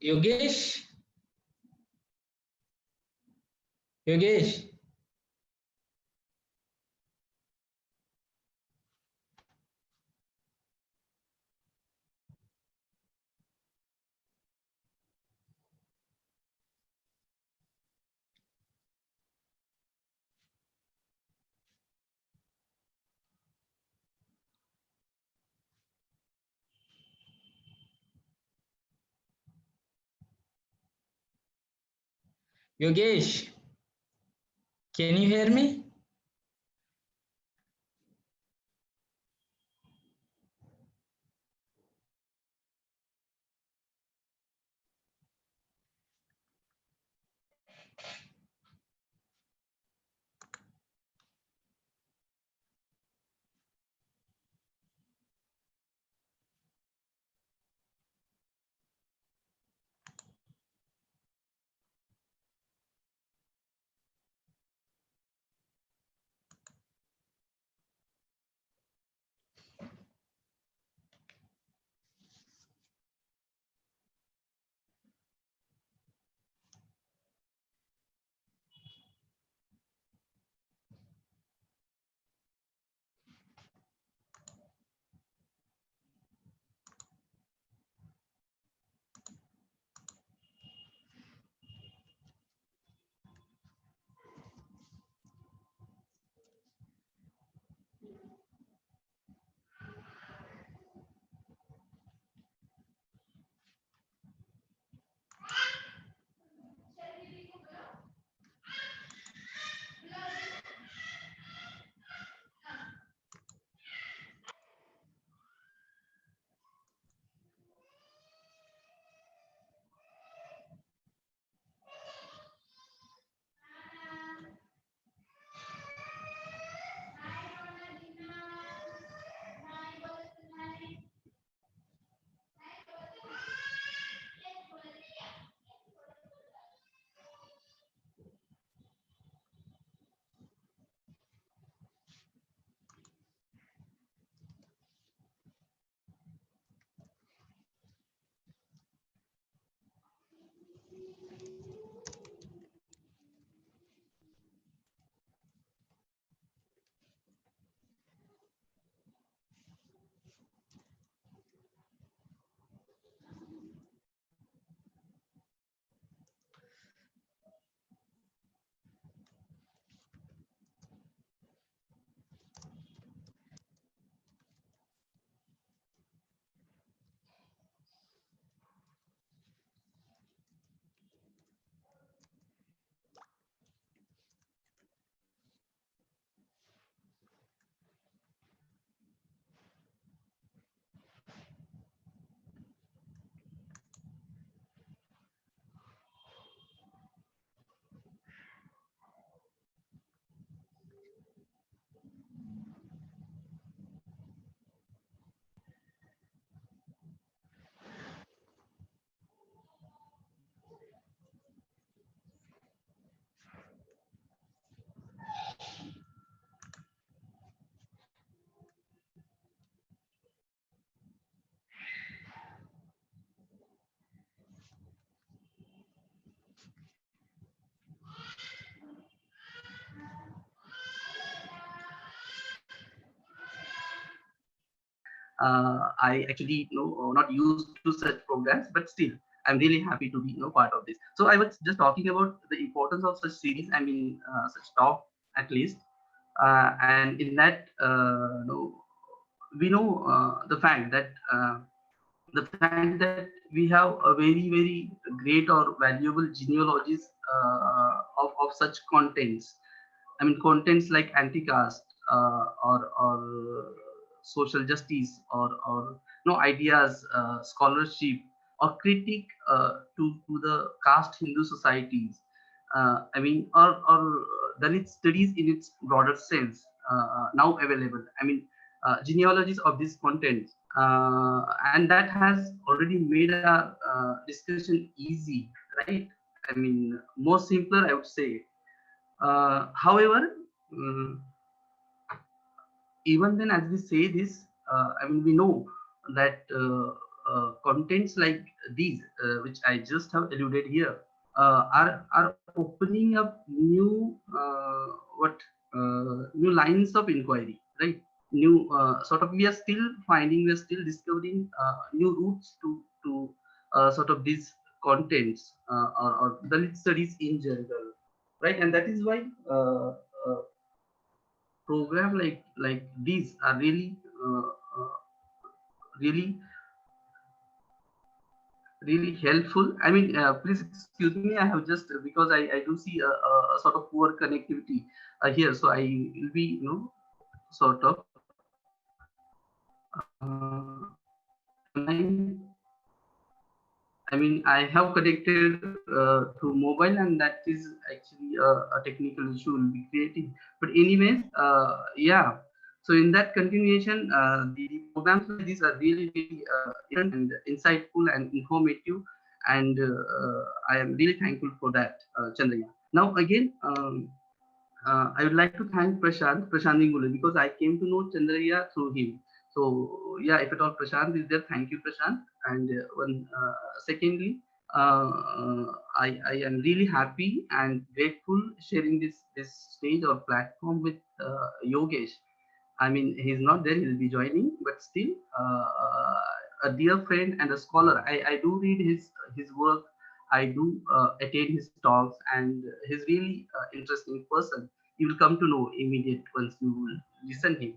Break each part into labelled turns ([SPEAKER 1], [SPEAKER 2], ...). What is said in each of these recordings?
[SPEAKER 1] Yogesh, Yogesh, Yogesh, can you hear me?
[SPEAKER 2] I actually not used to such programs, but still I'm really happy to be part of this. So I was just talking about the importance of such series. I mean such talk at least, and in that we know the fact that we have a very great or valuable genealogies of such contents. I mean, contents like anti-caste or social justice or ideas, scholarship or critique to the caste Hindu societies. I mean, or Dalit studies in its broader sense now available. I mean, genealogies of this content, and that has already made our discussion easy, right? I mean, more simpler, I would say. However, um, even then, as we say this, I mean, we know that. contents like these, which I just have alluded here, are opening up new lines of inquiry, right? New sort of, we're still discovering new routes to sort of these contents, or the lit studies in general, right? And that is why uh, program like these are really really helpful. I mean, please excuse me. I have just, because I do see a sort of poor connectivity here, so I will be, sort of. Am I mean, I have connected through mobile, and that is actually a technical issue will be creating. But anyways, yeah. So in that continuation, the programs like these are really and insightful and informative, and I am really thankful for that, Chandraya. Now again, I would like to thank Prashant Ingule, because I came to know Chandraya through him. So yeah, if at all Prashant is there, thank you, Prashant. And secondly, I am really happy and grateful sharing this stage or platform with Yogesh. I mean, he's not there, he'll be joining, but still, a dear friend and a scholar. I do read his work, I do attend his talks, and he's really interesting person. You will come to know immediate once you will listen him,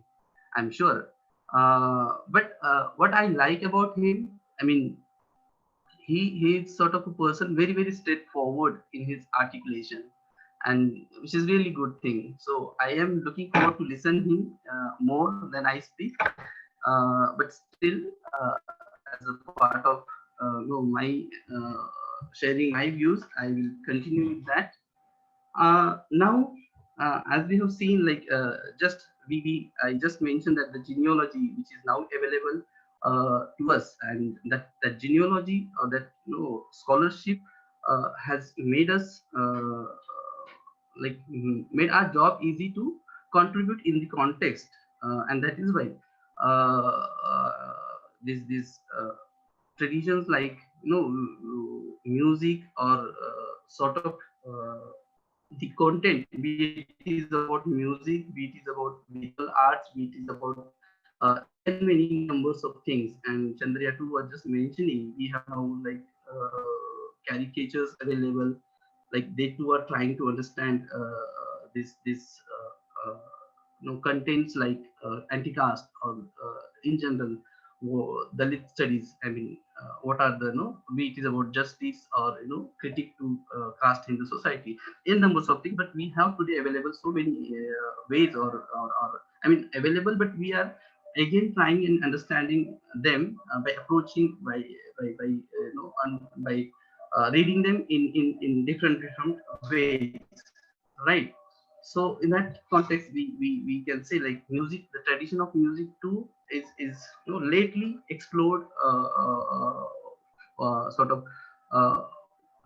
[SPEAKER 2] I'm sure. But what I like about him, I mean, he's sort of a person very straightforward in his articulation, and which is really good thing. So I am looking forward to listen him more than I speak, but still, as a part of my sharing my views, I will continue with that. Now, as we have seen, like, just I just mentioned that the genealogy, which is now available to us, and that genealogy, or that, scholarship, has made us made our job easy to contribute in the context, and that is why these traditions like, music, or sort of the content, be it is about music, be it is about visual arts, be it is about n many numbers of things. And Chandriya too was just mentioning, we have now, like, caricatures available, like they too are trying to understand this contents like anti-caste, or in general, Dalit studies. I mean, what are the, be it is about justice, or critique to caste in the society, in numbers of things. But we have today available so many ways, or I mean, available, but we are again trying and understanding them by approaching by reading them in different ways, right? So in that context, we can say, like, music, the tradition of music too is lately explored, sort of uh,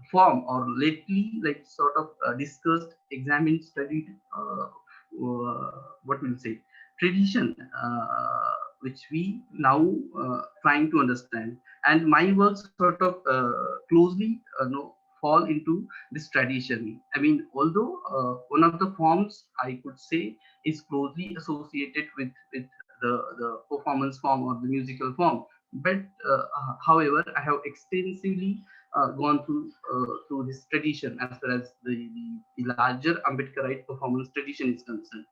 [SPEAKER 2] form, or lately, like, sort of discussed, examined, studied, what we'll say, tradition, which we now trying to understand. And my works sort of closely fall into this tradition. I mean, although one of the forms, I could say, is closely associated with the performance form or the musical form, but however, I have extensively gone through this tradition, as far as the larger Ambedkarite performance tradition is concerned.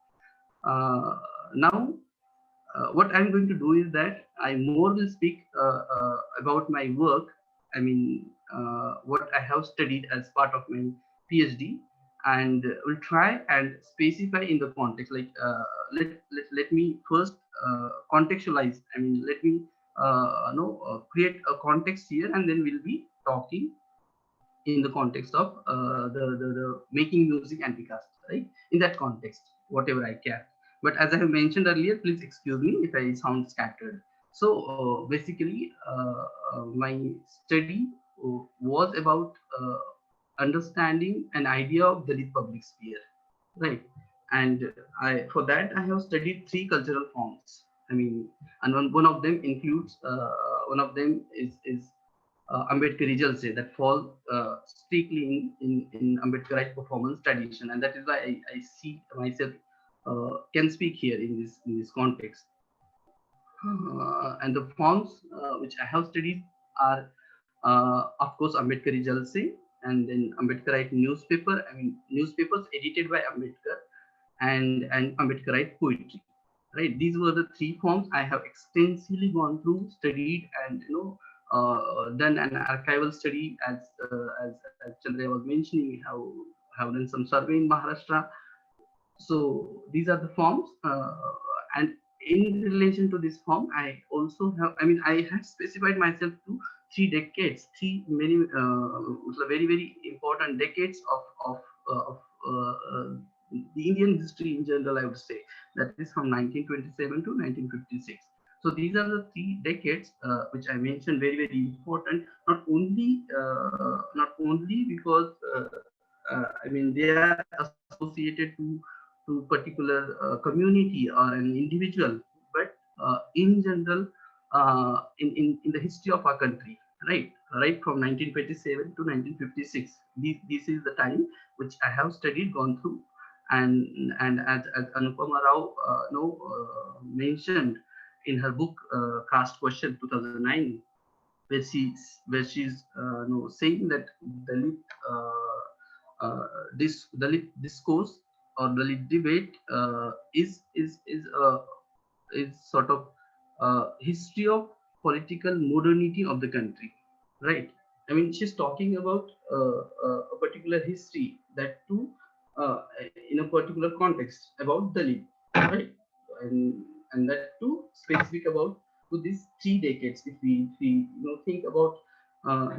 [SPEAKER 2] Now, what I'm going to do is that I more will speak about my work. I mean, what I have studied as part of my PhD, and will try and specify in the context. Like, let me first contextualize. I mean, let me create a context here, and then we'll be talking in the context of the making music anti-caste, right? In that context, whatever I can. But as I have mentioned earlier, please excuse me if I sound scattered. So basically, my study was about understanding an idea of Dalit public sphere, right? And for that, I have studied three cultural forms. I mean, and one of them includes one of them is Ambedkari Jalse that fall strictly in Ambedkarite performance tradition, and that is why I see myself can speak here in this context. And the forms which I have studied are, of course, Ambedkari Jalse, and then Ambedkarite newspaper. I mean, newspapers edited by Ambedkar, and Ambedkarite poetry. Right, these were the three forms I have extensively gone through, studied, and done an archival study as Chandra was mentioning. Have done some survey in Maharashtra. So these are the forms, and in relation to this form, I also have. I mean, I had specified myself to 3 decades, three many very important decades of the Indian history in general. I would say that is from 1927 to 1956. So these are the 3 decades which I mentioned, very important. Not only because I mean they are associated to particular community or an individual, but in general, in the history of our country, right from 1927 to 1956. This is the time which I have studied, gone through, and as Anupama Rao mentioned in her book Caste Question 2009, where she's saying that Dalit Dalit discourse or Dalit debate is sort of history of political modernity of the country, right? I mean, she's talking about a particular history, that too in a particular context about Dalit, right? And and that too specific about to these 3 decades. If we think about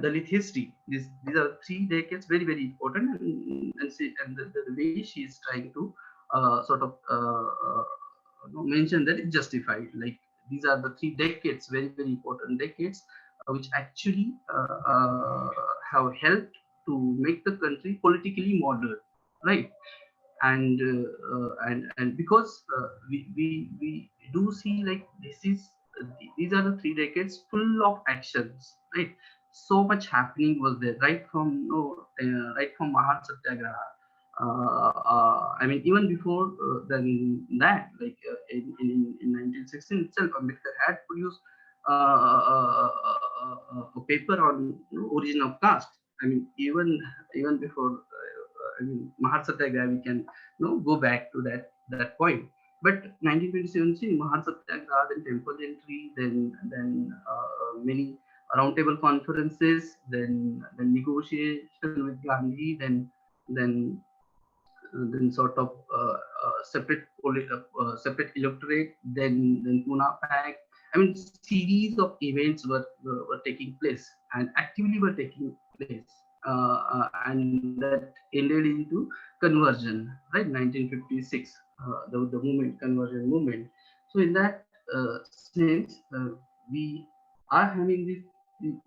[SPEAKER 2] Dalit history, these are 3 decades, very important, and the way she is trying to sort of mention that it's justified. Like, these are the 3 decades, very important decades, which actually have helped to make the country politically modern, right? And because we do see, like, these are the 3 decades full of actions, right? So much happening was there, right from right from Mahar Satyagraha. I mean, even before than that, like in 1916 itself, Ambedkar had produced a paper on origin of caste. I mean, even before I mean, Mahar Satyagraha, we can go back to that point. But 1927, see, Mahar Satyagraha, then temple entry, then many roundtable conferences, then negotiation with Gandhi, then sort of separate electorate, then Pune Pact. I mean, series of events were taking place, and actively were taking place, and that ended into conversion, right? 1956, the movement, conversion movement. So in that sense, we are having these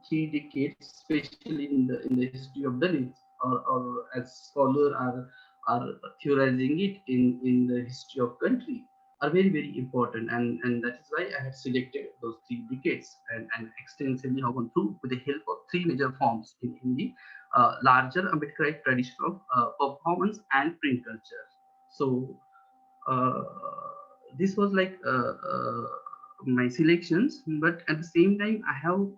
[SPEAKER 2] 3 decades, especially in the history of Dalits, or as scholars are theorizing it in the history of country, are very important, and that is why I have selected those 3 decades, and extensively have gone through with the help of 3 major forms in the larger Ambedkarite tradition of performance and print culture. So uh, this was like my selections, but at the same time I have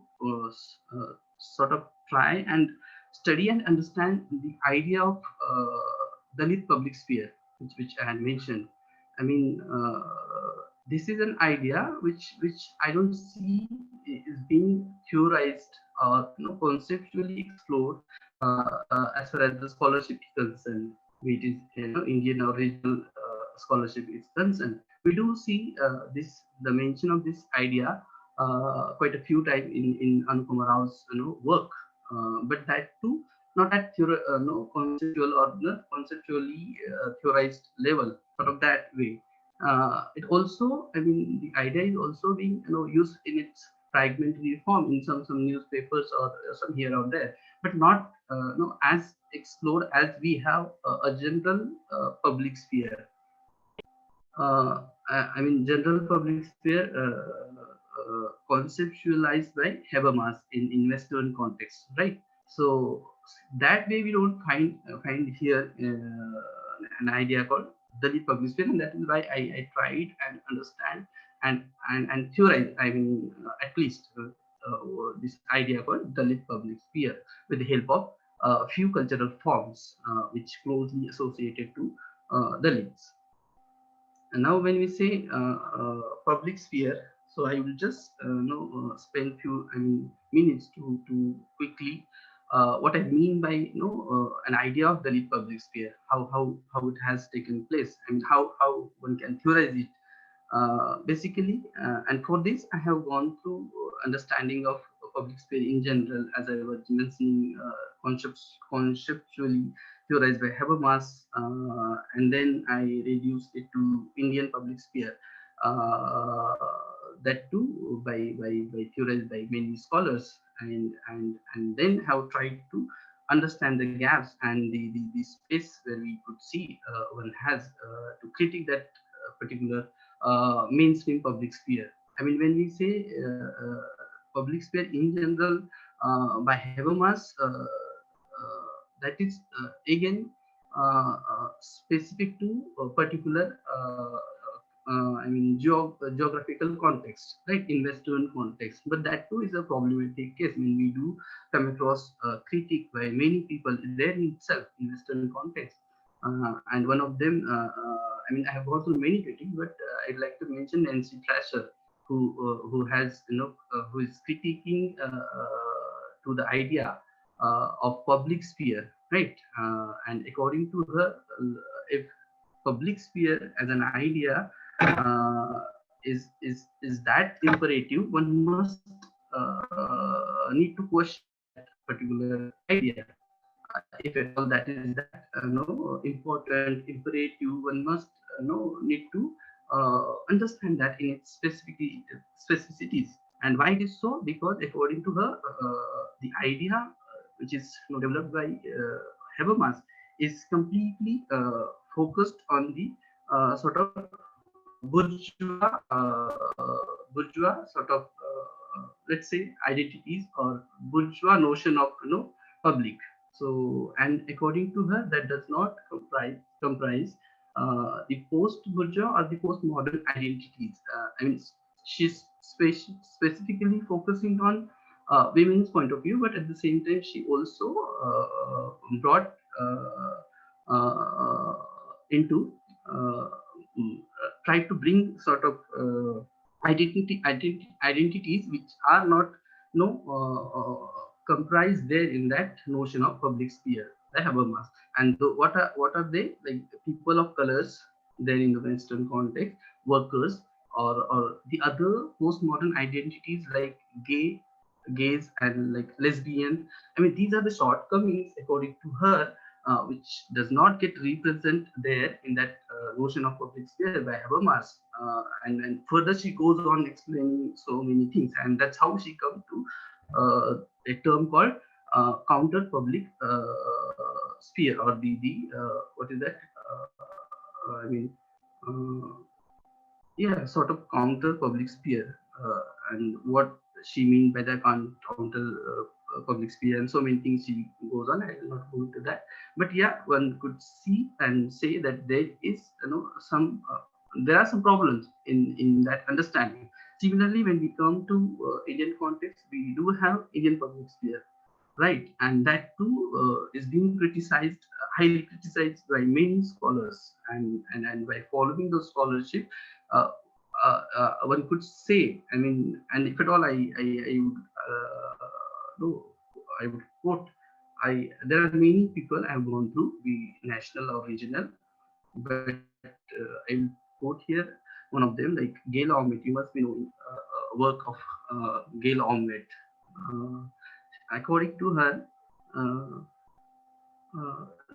[SPEAKER 2] sort of try and study and understand the idea of Dalit public sphere, which I had mentioned. I mean, this is an idea which I don't see is being theorized or conceptually explored as far as the scholarship is concerned, which is Indian or regional scholarship is concerned. We do see this the mention of this idea quite a few times in Anupama Rao's work, but that too not at no conceptual or the conceptually theorized level, sort of that way. It also, I mean, the idea is also being used in its fragmentary form in some newspapers or some here or there, but not as explored as we have a general public sphere. I mean, general public sphere. conceptualized by Habermas in Western context, right? So that way we don't find here an idea called Dalit public sphere, and that is why I tried and understand and theorize. I mean, at least this idea called Dalit public sphere with the help of a few cultural forms which closely associated to Dalits. And now, when we say public sphere, so I will just spend few minutes to quickly what I mean by an idea of Dalit public sphere, how it has taken place, and how one can theorize it basically. And for this, I have gone through understanding of public sphere in general, as I was mentioning, conceptually theorized by Habermas, and then I reduced it to Indian public sphere. Uh, that too by theorized by many scholars, and then have tried to understand the gaps and the space where we could see one has to critique that particular mainstream public sphere. I mean, when we say public sphere in general by Habermas, that is again specific to a particular geographical context, right? In Western context, but that too is a problematic case. I mean, we do come across critique by many people there in itself in Western context, and one of them, I mean, I have gone through many critiques, but I'd like to mention Nancy Trasher, who has who is critiquing to the idea of public sphere, right? And according to her, if public sphere as an idea is that imperative, one must need to question that particular idea. If at all that is that important imperative, one must need to understand that in its specificities. And why it is so? Because according to her, the idea which is developed by Habermas is completely focused on the sort of bourgeois sort of let's say identities or bourgeois notion of public. So, and according to her, that does not comprise the post bourgeois or the postmodern identities. I mean, she's specifically focusing on women's point of view, but at the same time she also brought into uh, try to bring sort of identities which are not comprised there in that notion of public sphere, the Habermas. And what are they? Like people of colors there in the Western context, workers, or the other postmodern identities like gays and like lesbian. I mean, these are the shortcomings according to her, which does not get represented there in that notion of public sphere by Habermas. And further, she goes on explaining so many things, and that's how she comes to a term called counter public sphere, or the what is that? I mean, uh, yeah, sort of counter public sphere, and what she mean by the counter public sphere, and so many things she goes on. I will not go into that, but yeah, one could see and say that there is some there are some problems in that understanding. Similarly, when we come to Indian context, we do have Indian public sphere, right? And that too is being criticized, highly criticized by many scholars, and by following those scholarship, uh, one could say, I mean, and if at all I would no, I would quote, there are many people I have gone through, be national or regional, but I will quote here one of them, like Gail Ahmed. You must be knowing work of Gail Ahmed. Uh, According to her, uh,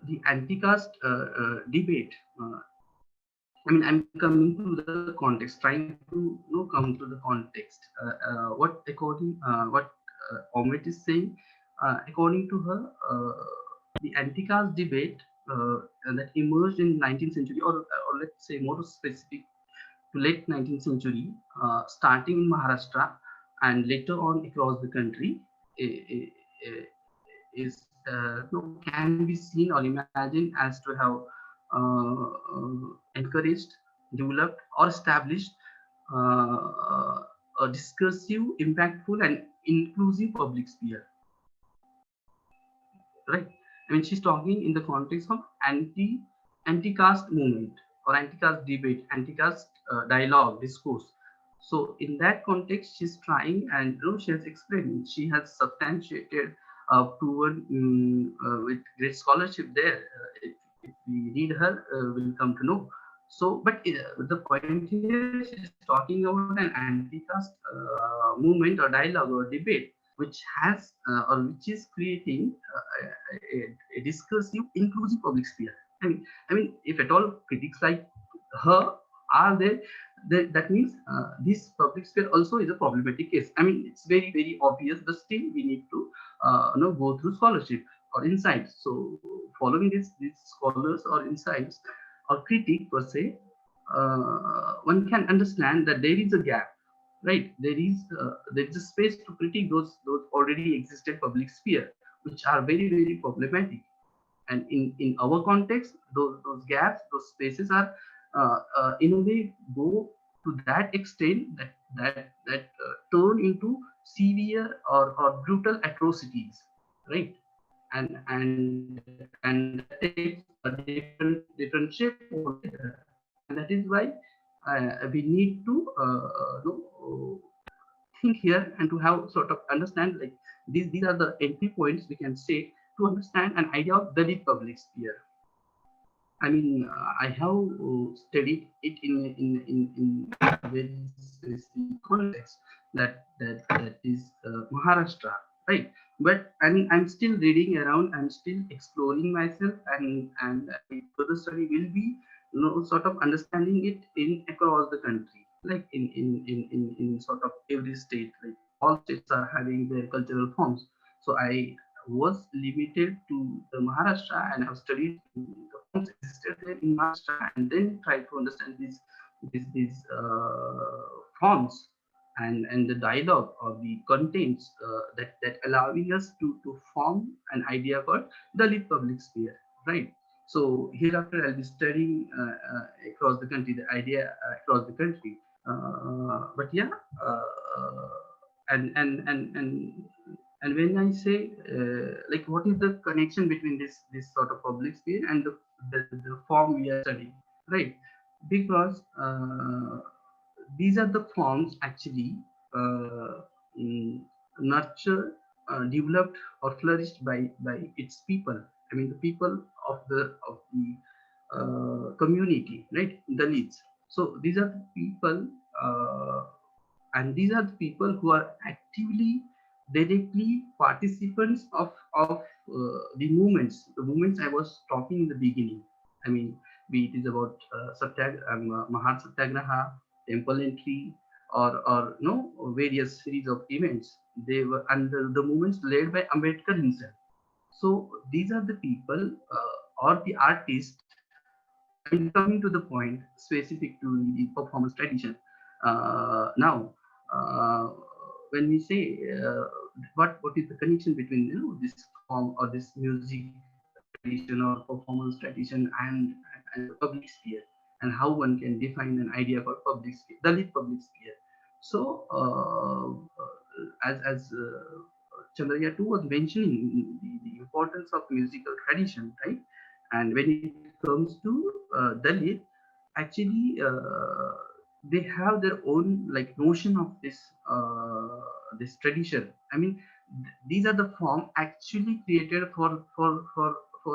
[SPEAKER 2] the anti-caste debate. I mean, I'm coming to the context, trying to come to the context. What Ahmed is saying, according to her, the anti-caste debate that emerged in 19th century, or let's say more specific to late 19th century, starting in Maharashtra and later on across the country, is no, can be seen or imagined as to have encouraged, developed, or established a discursive, impactful, and inclusive public sphere. Right? I mean, she's talking in the context of anti-caste movement or anti-caste debate, anti-caste dialogue, discourse. So in that context, she's trying, and she has explained, she has substantiated, proven with great scholarship there. If we read her, we'll come to know. So, but the point here, she's talking about an anti-caste movement or dialogue or debate which has or which is creating a discursive, inclusive public sphere. I mean, if at all critics like her are there, that means this public sphere also is a problematic case. I mean, it's very obvious, but still we need to go through scholarship or insights. So, following these scholars or insights or critique per se, one can understand that there is a gap, right? There is a space to critique those already existed public sphere, which are very problematic. And in our context, those gaps, those spaces are in a way go to that extent that turn into severe or brutal atrocities, right? And that takes a different shape altogether. And that is why we need to think here and to have sort of understand, like, these are the entry points we can say to understand an idea of Dalit public sphere. I mean, I have studied it in very specific context, that is Maharashtra, right? But I mean, I'm still reading around. I'm still exploring myself, and further study will be, sort of understanding it in across the country, like in sort of every state. Like all states are having their cultural forms. So I was limited to the Maharashtra, and have studied the forms existed there in Maharashtra, and then tried to understand these forms and the dialogue or the contents that allowing us to form an idea called Dalit public sphere, right? So hereafter I'll be studying across the country, the idea across the country. But yeah, uh, and and and and and when I say, like, what is the connection between this sort of public sphere and the form we are studying, right? Because these are the forms actually uh, mm, nurtured, developed, or flourished by its people. I mean, the people of the community, right? The leads. So these are the people, and these are the people who are actively, directly participants of the movements I was talking in the beginning. I mean, be it is about Mahan Satyagraha, temple entry, or various series of events. They were under the movements led by Ambedkar himself. So these are the people or the artists. I mean, coming to the point specific to the performance tradition. Now, uh, when we say what is the connection between this form or this music tradition or performance tradition and the public sphere, and how one can define an idea about public sphere, Dalit public sphere. So, as Chandraya too was mentioning the importance of musical tradition, right? And when it comes to Dalit, actually they have their own like notion of this tradition. I mean, these are the form actually created for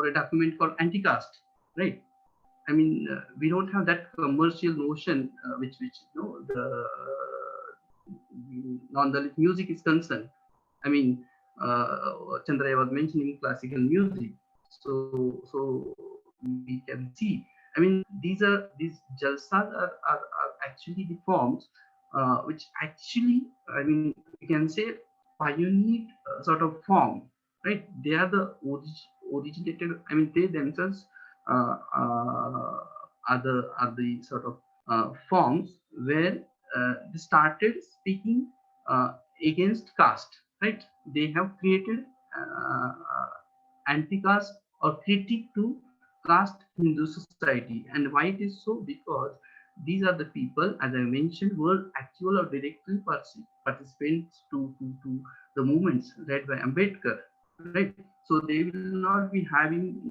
[SPEAKER 2] a document called Anticast, right? I mean, we don't have that commercial notion which the non-Dalit music is concerned. I mean, Chandra was mentioning classical music, so we can see. I mean, these jalsas are actually the forms which actually, I mean, we can say pioneered sort of form, right? They are the originated. I mean, they themselves are the sort of forms where they started speaking against caste, right? They have created anti-caste or critique to caste Hindu society. And why it is so? Because these are the people, as I mentioned, were actual or directly participants to the movements led by Ambedkar, right? So they will not be having,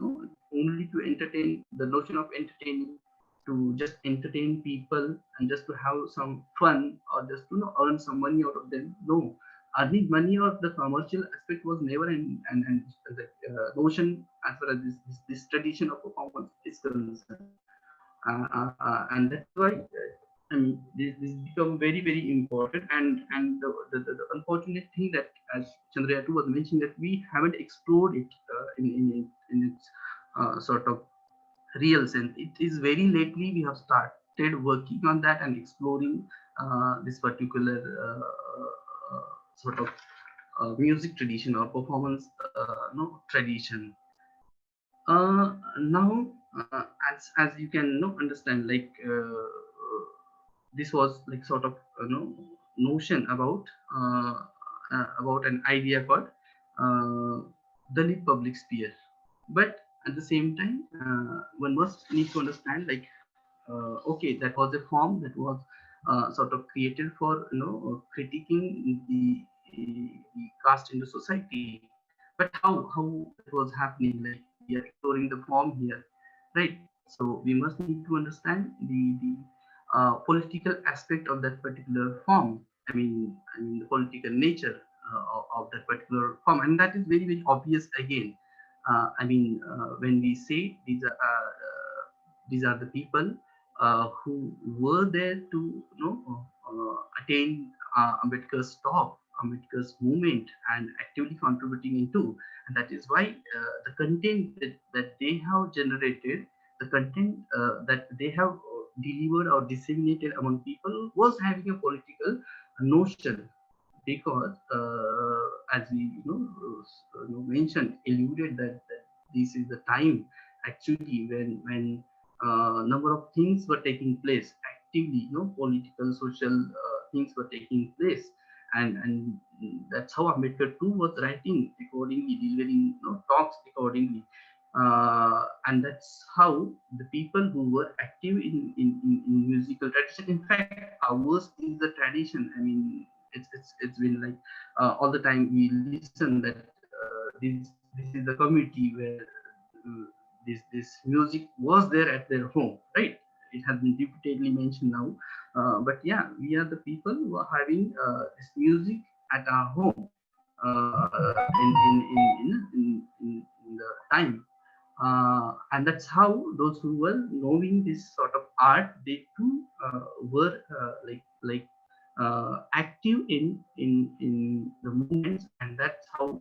[SPEAKER 2] only to entertain, the notion of entertaining, to just entertain people and just to have some fun, or just to earn some money out of them. No, earning money or the commercial aspect was never and the notion as far as this tradition of performance is concerned. And that's why I mean, this become very very important. And the unfortunate thing that, as Chandrayatu was mentioning, that we haven't explored it in its sort of real sense. It is very lately we have started working on that and exploring this particular sort of music tradition or performance no tradition. Now, as you can understand, like this was like sort of notion about an idea called uh, Dalit public sphere. But at the same time, one must need to understand, like, okay, that was a form that was sort of created for critiquing the caste in the society. But how it was happening? Like, we are exploring the form here, right? So we must need to understand the political aspect of that particular form. I mean the political nature of that particular form, and that is very very obvious again. When we say these are the people who were there to attain Ambedkar's talk, Ambedkar's movement, and actively contributing into. And that is why the content that they have generated, the content that they have delivered or disseminated among people was having a political notion. Because as we mentioned, alluded that this is the time actually when number of things were taking place actively, political, social things were taking place. And that's how Ambedkar too was writing accordingly, delivering talks accordingly. And that's how the people who were active in musical tradition, in fact ours is the tradition. It's been like all the time we listen that this is the community where this music was there at their home, right? It has been repeatedly mentioned now. But yeah, we are the people who are having this music at our home in the time. And that's how those who were knowing this sort of art, they too were active in the movements. And that's how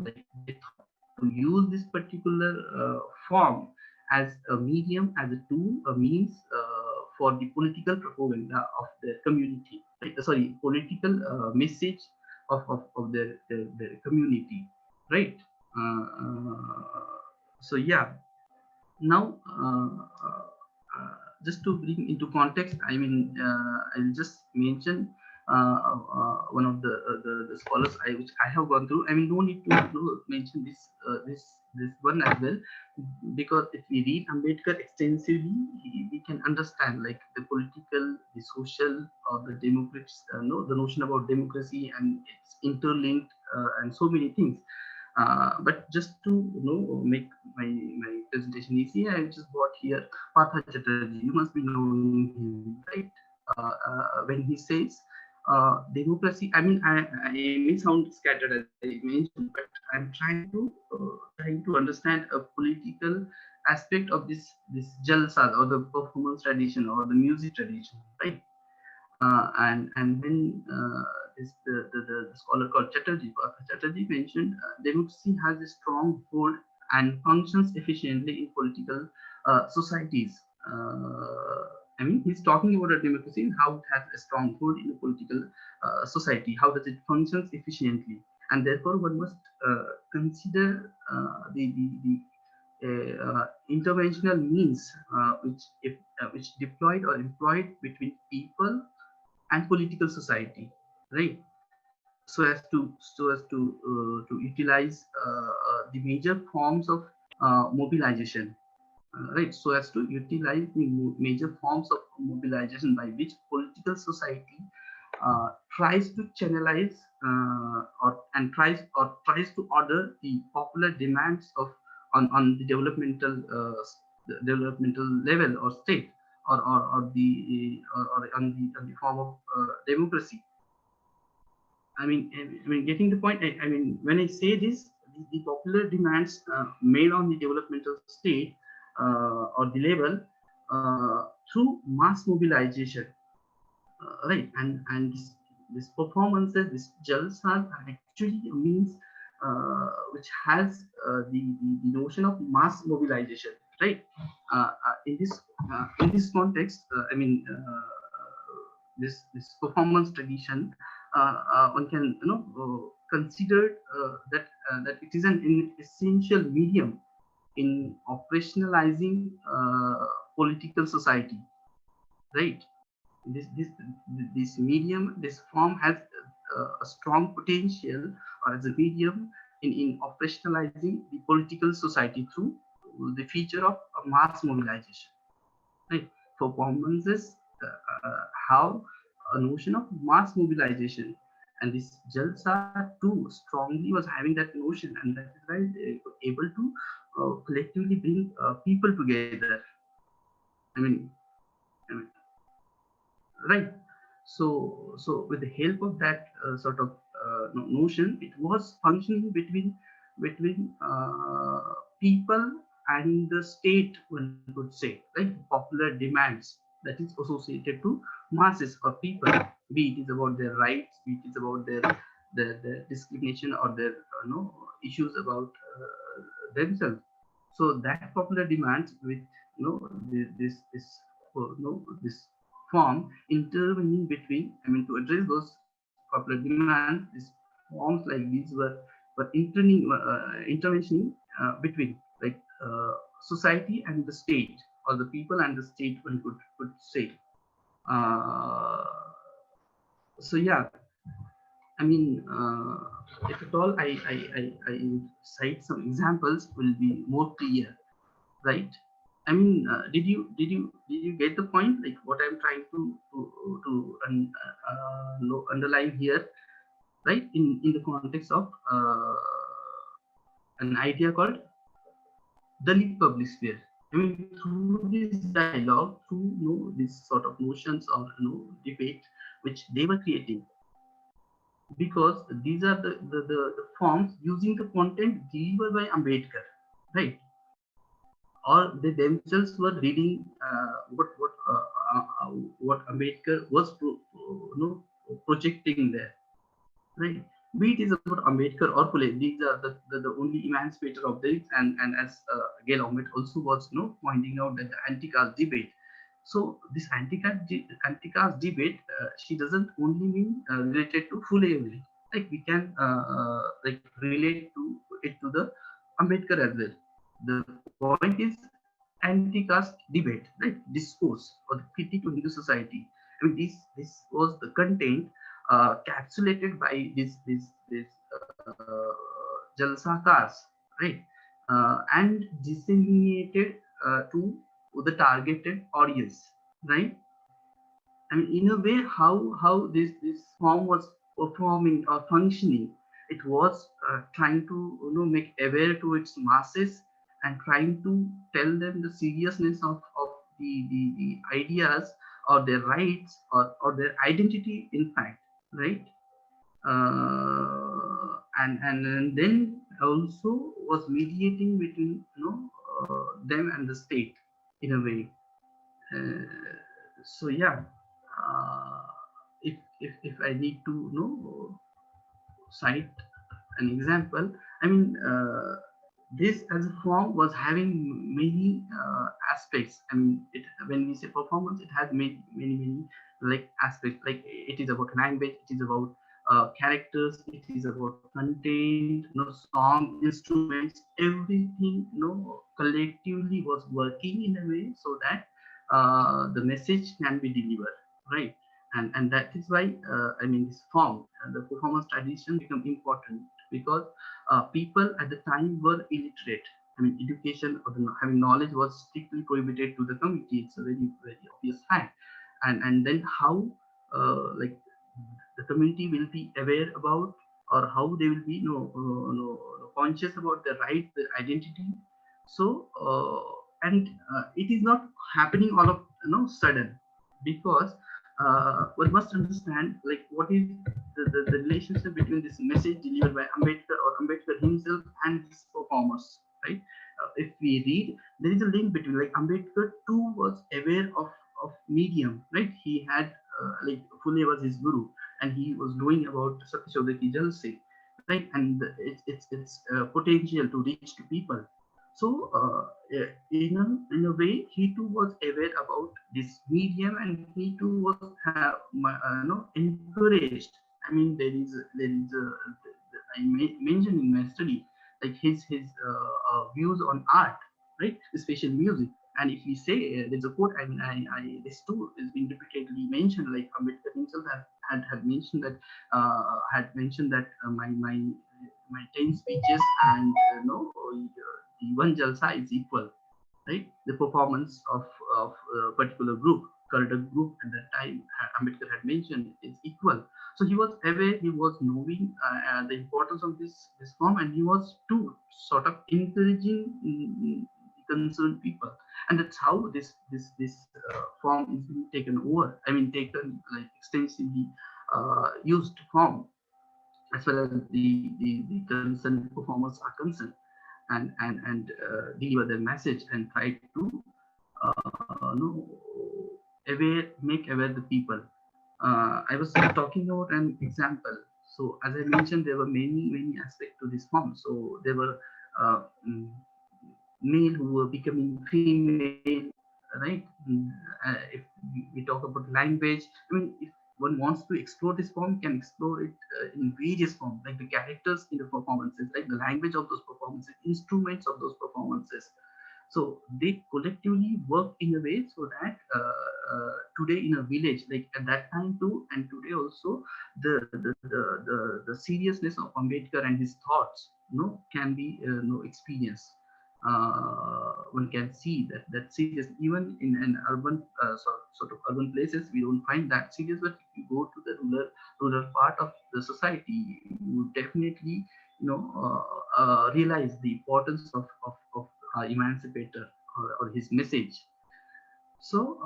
[SPEAKER 2] like they thought to use this particular form as a medium, as a tool, a means for the political propaganda of their community, right? Sorry, political message of their community, right? So yeah, now just to bring into context, I'll just mention one of the scholars which I have gone through. No need to mention this one as well, because if we read Ambedkar extensively, we can understand like the political, the social, or the democrats, no, the notion about democracy, and it's interlinked, and so many things. But just to make my presentation easy, I just brought here Partha Chatterjee. You must be knowing him, right? When he says democracy, I may sound scattered as I mentioned, but I'm trying to understand a political aspect of this jalsa, or the performance tradition, or the music tradition, right? And then the scholar called Chatterjee, Partha Chatterjee, mentioned democracy has a strong hold and functions efficiently in political societies. He's talking about a democracy and how it has a strong hold in a political society. How does it functions efficiently? And therefore, one must consider the interventional means which deployed or employed between people and political society, right? So as to utilize the major forms of mobilization, right? So as to utilize the major forms of mobilization by which political society tries to channelize or tries to order the popular demands of on the developmental level or state or on the form of democracy. I mean, getting the point. I mean, when I say this, the popular demands made on the developmental state or the level through mass mobilization, right? And this performances, this jalsa actually means which has the notion of mass mobilization, right? In this context, this performance tradition, one can consider that it is an essential medium in operationalizing political society, right? This medium, this form has a strong potential, or as a medium in operationalizing the political society through the feature of a mass mobilization, right? Performances how a notion of mass mobilization, and this Jalsa too strongly was having that notion, and that is why they were able to collectively bring people together. I mean, I mean, right? So with the help of that sort of notion, it was functioning between people and the state, one could say, right? Popular demands that is associated to masses or people, be it is about their rights, be it is about their discrimination or their issues about themselves. So that popular demands with this form intervening between, to address those popular demands, these forms like these were interventioning between, like, society and the state, or the people and the state, one could say. uh, so yeah, if at all I cite some examples, will be more clear, right? Did you get the point? Like what I'm trying to underline here, right? In the context of an idea called Dalit public sphere. Through this dialogue, through these sort of notions or debate which they were creating, because these are the forms using the content delivered by Ambedkar, right? Or they themselves were reading what Ambedkar was projecting there, right? Be it is about Ambedkar or Pule, these are the only emancipator of this, and as Gail Ahmed also was pointing out, that the anti-caste debate. So this anti-caste debate, she doesn't only mean related to Phule only. Like we can like relate to it to the Ambedkar as well. The point is anti-caste debate, right? Discourse or the critique to Hindu society. This was the content capsulated by this Jalsakas, right? And disseminated to the targeted audience, right? In a way, how this form was performing or functioning, it was trying to make aware to its masses, and trying to tell them the seriousness of the ideas, or their rights, or their identity, in fact, right? And then also was mediating between them and the state, in a way. So yeah, uh, if I need to cite an example, this as a form was having many aspects. When we say performance, it has many like aspects. Like it is about language, it is about characters, it is about content, song, instruments, everything, collectively was working in a way so that the message can be delivered, right? And that is why this form, the performance tradition become important, because people at the time were illiterate. Education or having knowledge was strictly prohibited to the community. It's a very, very obvious fact. And then how, like, the community will be aware about, or how they will be, conscious about their right, their identity. So and it is not happening all of, sudden, because one must understand, like, what is the relationship between this message delivered by Ambedkar, or Ambedkar himself, and these performers, right? If we read, there is a link between, like, Ambedkar too was aware of medium, right? He had, like, Phule was his guru, and he was knowing about Satyashodaki Jalse, right? And its potential to reach to people. So in a way, he too was aware about this medium, and he too was encouraged. There is I mentioned in my study, like, his views on art, right? Especially music. And if we say, there's a quote, this too has been repeatedly mentioned, like Ambedkar himself had mentioned that my 10 speeches and the one jalsa is equal, right? The performance of a particular group, Kardak group at that time, Ambedkar had mentioned, is equal. So he was aware, he was knowing the importance of this form, and he was too sort of encouraging concerned people. And that's how this form is being taken over. Taken, like, extensively used form, as far as the concerned performers are concerned, and deliver their message and try to make aware the people. I was talking about an example. So as I mentioned, there were many aspects to this form. So there were uh, mm, male who were becoming female, right? If we talk about language, if one wants to explore this form, can explore it in various forms, like the characters in the performances, like the language of those performances, instruments of those performances. So they collectively work in a way so that today in a village, like at that time too, and today also, the seriousness of Ambedkar and his thoughts, can be experienced. One can see that serious, even in an urban sort of urban places, we don't find that serious. But if you go to the rural part of the society, you definitely realize the importance of emancipator, or his message. So,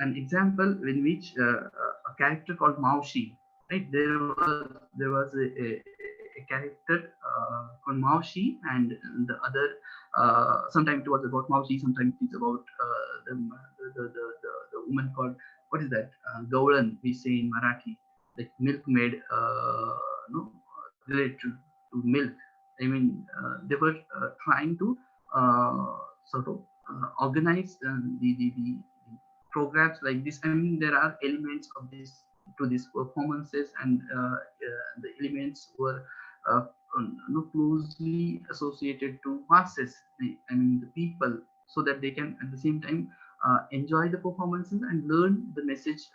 [SPEAKER 2] an example in which a character called Maushi, right? There was a character called Maushi, and the other. Sometimes it was about Maushi, sometimes it is about the woman called, what is that? Gaulan, we say in Marathi, like milkmaid, related to milk. They were trying to sort of organize the programs like this. There are elements of this to these performances, and the elements were closely associated to masses, the people, so that they can at the same time enjoy the performances and learn the message,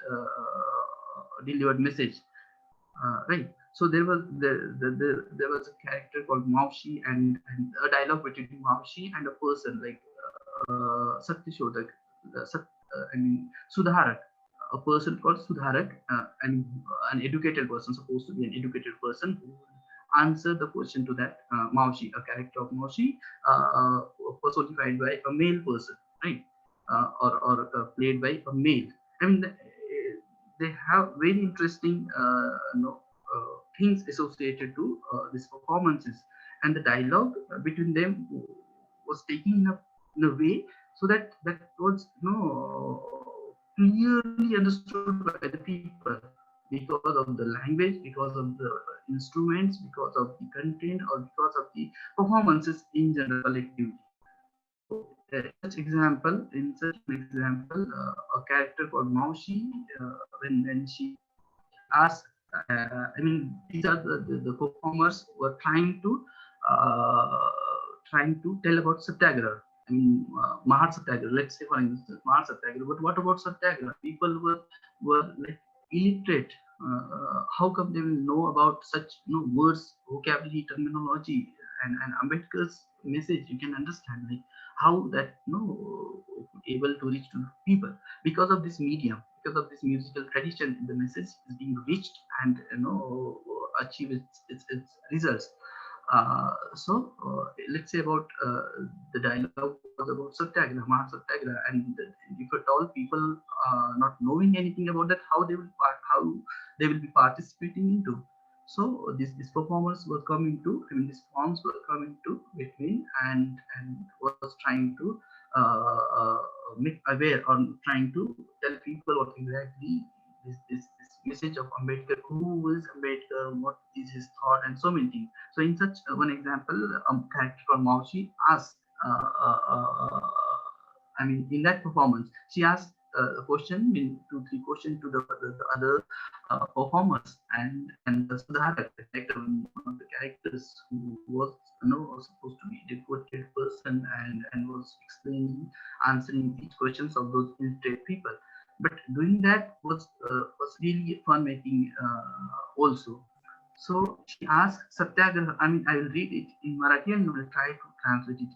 [SPEAKER 2] delivered message, right? So there was a character called Maushi, and a dialogue between Maushi and a person like Satyashodak, Sudharak, a person called Sudharak, and an educated person, supposed to be an educated person, who answer the question to that Maushi, a character of Maushi, personified by a male person, right? Or played by a male. They have very interesting things associated to these performances, and the dialogue between them was taken in a way so that was clearly understood by the people, because of the language, because of the instruments, because of the content, or because of the performances in general collectively. So in such an example, a character called Maushi, when she asked I mean, these are the performers who are trying to tell about Satyagraha. I mean, Mahar Satyagraha. Let's say, for instance, Mahar Satyagraha. But what about Satyagraha? People were like illiterate. How come they will know about such words, vocabulary, terminology, and Ambedkar's message? You can understand like how that able to reach to people because of this medium, because of this musical tradition. The message is being reached and achieve its results. Let's say about the dialogue was about Satyagraha, Mahar Satyagraha, and if at all people not knowing anything about that, how they will be participating into. So this performers were coming to, I mean, these forms were coming to between and was trying to make aware or trying to tell people what exactly this message of Ambedkar, who is Ambedkar, what is his thought, and so many things. So in such one example, character called Maushi asked, I mean, in that performance, she asked a question, I mean, 2 3 questions to the other performers, and the Sudharak, the character, one of the characters who was supposed to be a devoted person and was explaining, answering these questions of those illiterate people. But doing that was really fun making also. So she asked Satyagraha. I mean, I will read it in Marathi and will try to translate it,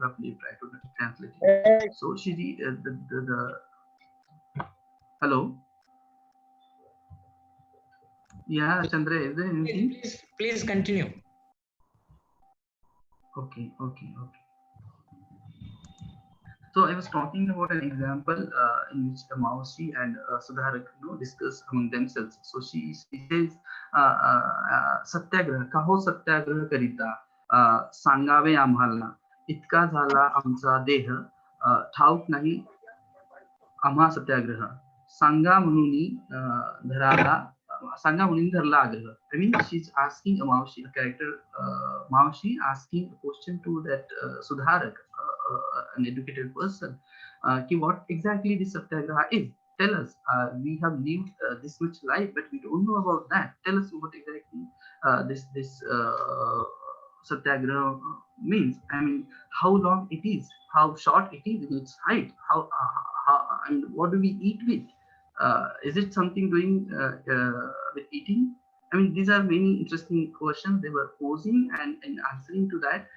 [SPEAKER 2] roughly try to translate it. So she the hello. Yeah, Chandra, is there anything?
[SPEAKER 1] Please continue.
[SPEAKER 2] Okay, okay, okay. So I was talking about an example in which the Mausi and Sudharak discuss among themselves. So she says, Satyagraha, kaho Satyagraha karita, सांगावे आम्हाला इतका झाला आमचा देह ठाऊक नाही आम्हा सत्याग्रह सांगा म्हणून धराला सांगा म्हणून धरला आग्रह. I mean, she's asking a Maushi, a character, Maushi asking a question to that Sudharak, an educated person, what exactly this Satyagraha is. Tell us. We have lived this much life, but we don't know about that. Tell us what exactly this Satyagraha means. I mean, how long it is, how short it is in its height, and what do we eat with? Is it something doing with eating? I mean, these are many interesting questions they were posing, and answering to that,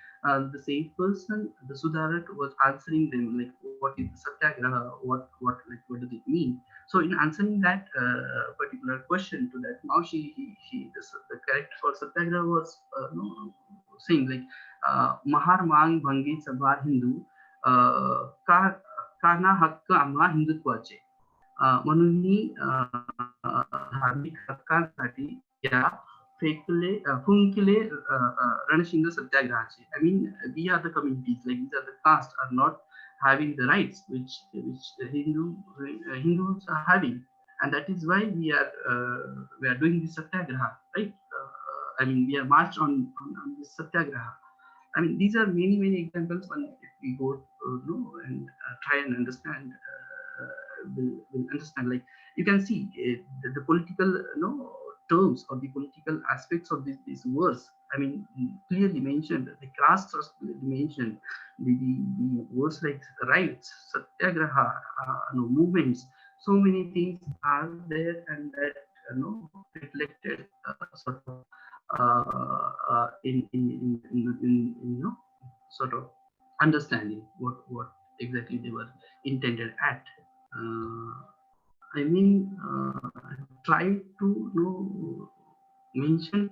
[SPEAKER 2] the same person, the Sudharak, was answering them like, what is the Satyagraha? What does it mean? So, in answering that particular question to that, now the character for Satyagraha was saying like, Mahar Mang Bhangi Sabhar Hindu, का ना हक्क आम्हा हिंदुत्वाचे म्हणूनही धार्मिक हक्कांसाठी या फुंकिले रणशिंग सत्याग्रहाचे. I mean, we are the communities, like these are the castes are not having the rights which Hindus are having, and that is why we are doing this satyagraha, right? I mean, we are marched on this satyagraha. I mean, these are many examples. When if we go and try and understand, will understand. Like you can see the political terms or the political aspects of these words. I mean, clearly mentioned. The castes are clearly mentioned. The words like rights, satyagraha, movements. So many things are there, and that reflected sort of in sort of understanding what exactly they were intended at. I mean, try to mention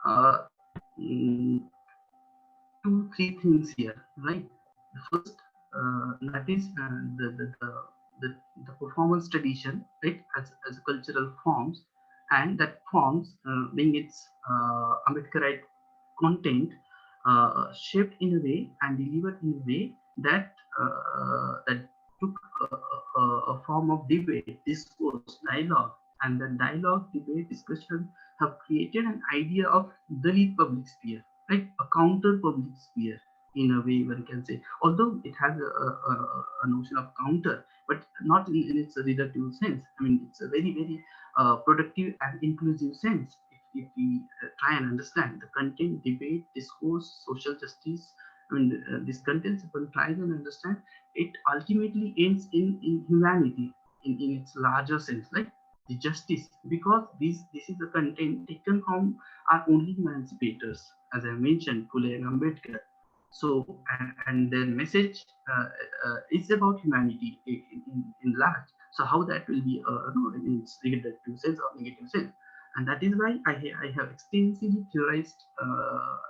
[SPEAKER 2] uh, 2 3 things here, right? The first, that is the performance tradition, right, as a cultural forms, and that forms being its Ambedkarite content, shaped in a way and delivered in a way that that took a form of debate, discourse, dialogue, and the dialogue, debate, discussion have created an idea of Dalit public sphere, right? A counter public sphere, in a way, one can say, although it has a notion of counter, but not in its reductive sense. I mean, it's a very, very productive and inclusive sense. If we try and understand the content, debate, discourse, social justice, I mean, these contents, if one tries and understand, it ultimately ends in humanity in its larger sense, like the justice, because this is the content taken from our only emancipators, as I mentioned, Phule and Ambedkar. So, and their message is about humanity in large. So how that will be, no, in its negative sense or negative sense. And that is why I have extensively theorized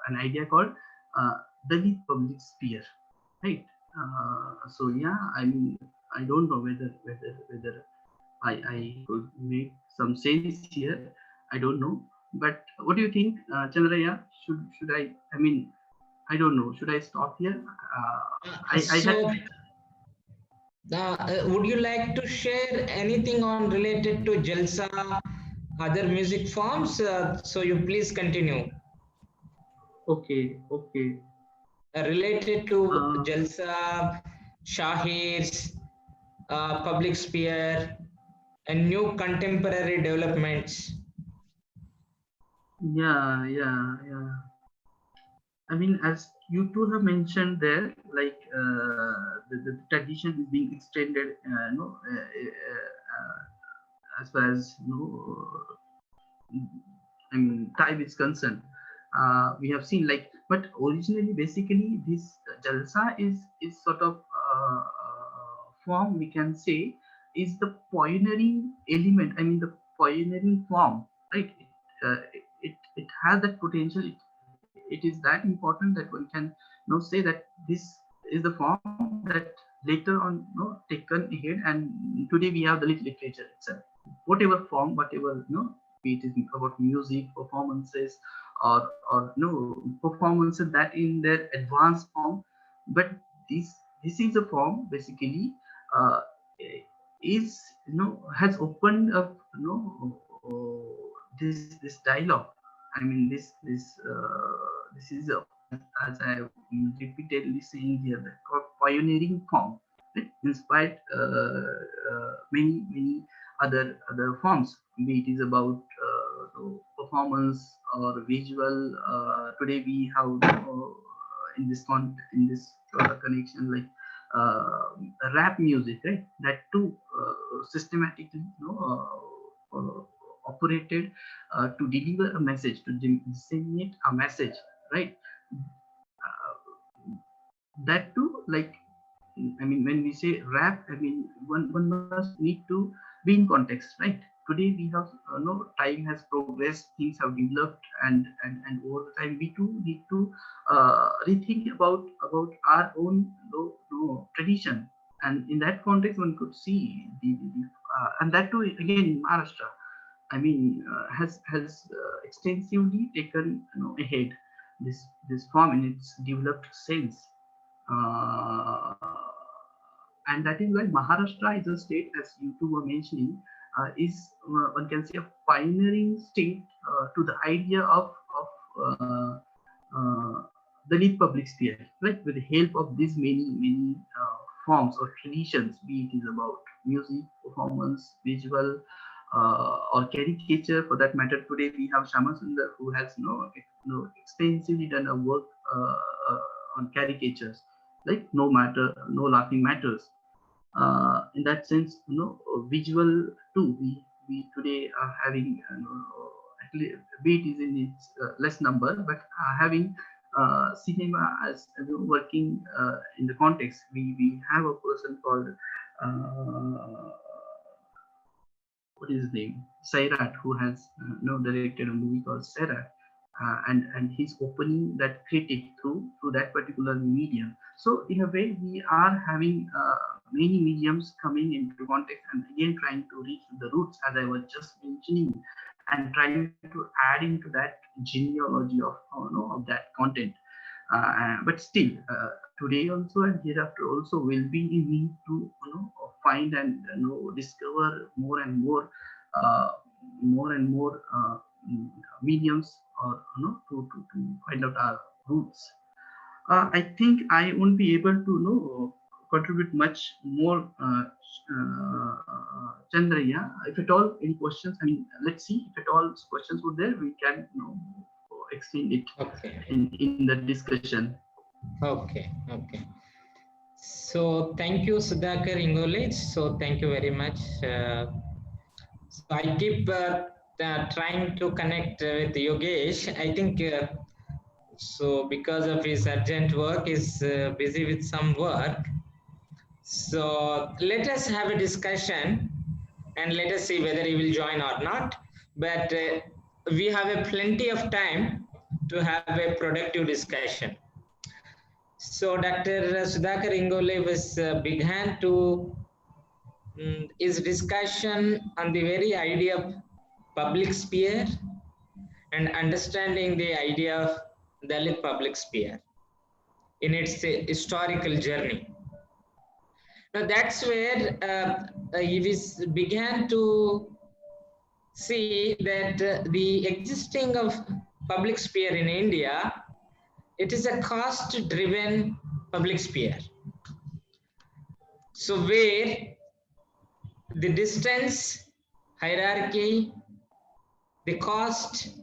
[SPEAKER 2] an idea called uh, the public sphere, right? So yeah, I mean, I don't know whether I could make some sense here. I don't know, but what do you think, Chandraya? Should I mean, I don't know. Should I stop here? I had.
[SPEAKER 1] So, would you like to share anything on related to Jalsa, other music forms? So you please continue.
[SPEAKER 2] Okay, okay.
[SPEAKER 1] Related to
[SPEAKER 2] Uh,
[SPEAKER 1] Jalsa, Shahirs, public sphere, and new contemporary developments.
[SPEAKER 2] yeah. I mean, as you two have mentioned there, like the tradition is being extended, as far as I mean, time is concerned. We have seen like, but originally, basically, this jalsa is sort of form, we can say, is the pioneering element. I mean, the pioneering form, right? It has that potential. It is that important that one can say that this is the form that later on taken ahead, and today we have the literature itself, whatever form, whatever be it is about music performances, or performances that in their advanced form. But this is a form basically, uh, is has opened up this dialogue. I mean, this is a, as I am repeatedly saying here, the pioneering form. It inspired many other forms. Be it is about performance or visual. Today we have in this in this connection, like rap music, right? That too systematically operated to deliver a message, to disseminate a message, right? That too, like, I mean, when we say rap, I mean, one must need to be in context, right? Today we have time has progressed, things have developed, and over the time we too need to rethink about our own tradition. And in that context, one could see and that too again in Maharashtra. I mean, has extensively taken ahead this form in its developed sense. uh, and that is why Maharashtra is a state, as you two were mentioning, is one can say a pioneering state to the idea of the lead public sphere, right? With the help of these many forms or traditions, be it is about music, performance, visual, or caricature, for that matter. Today we have Shama Sundar, who has extensively done a work on caricatures, like no laughing matters. In that sense, visual too. We today are having, at least, be it is in its less number, but having cinema as working in the context. We have a person called what is his name, Sairat, who has directed a movie called Sairat, and he's opening that critic through that particular medium. So in a way, we are having many mediums coming into context, and again trying to reach the roots, as I was just mentioning, and trying to add into that genealogy of that content. But still, today also and hereafter also will be in need to find and discover uh, more and more mediums, or to find out our roots. I think I won't be able to contribute much more, Chandraya. If at all any questions, I mean, let's see if at all questions were there, we can extend it
[SPEAKER 1] Okay.
[SPEAKER 2] in the discussion.
[SPEAKER 1] Okay. Okay. So thank you, Sudhakar Ingolage. So thank you very much. So I keep trying to connect with Yogesh. I think so because of his urgent work, is busy with some work. So let us have a discussion and let us see whether he will join or not. But we have a plenty of time to have a productive discussion. So Dr. Sudhakar Ingole was began to his discussion on the very idea of public sphere and understanding the idea of Dalit public sphere in its historical journey. Now that's where he began to see that the existing of public sphere in India, it is a cost-driven public sphere. So where the distance, hierarchy, the cost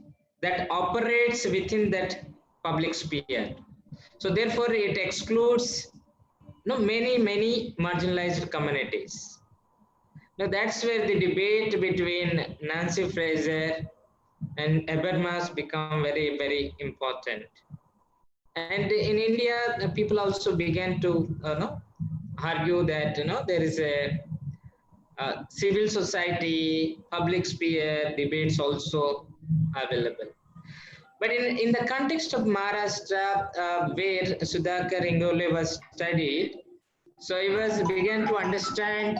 [SPEAKER 1] that operates within that public sphere. So therefore it excludes many marginalized communities. Now that's where the debate between Nancy Fraser and Habermas become very important. And in India, people also began to argue that there is a civil society, public sphere debates also available. But in the context of Maharashtra, where Sudhakar Ingole was studied, so he was began to understand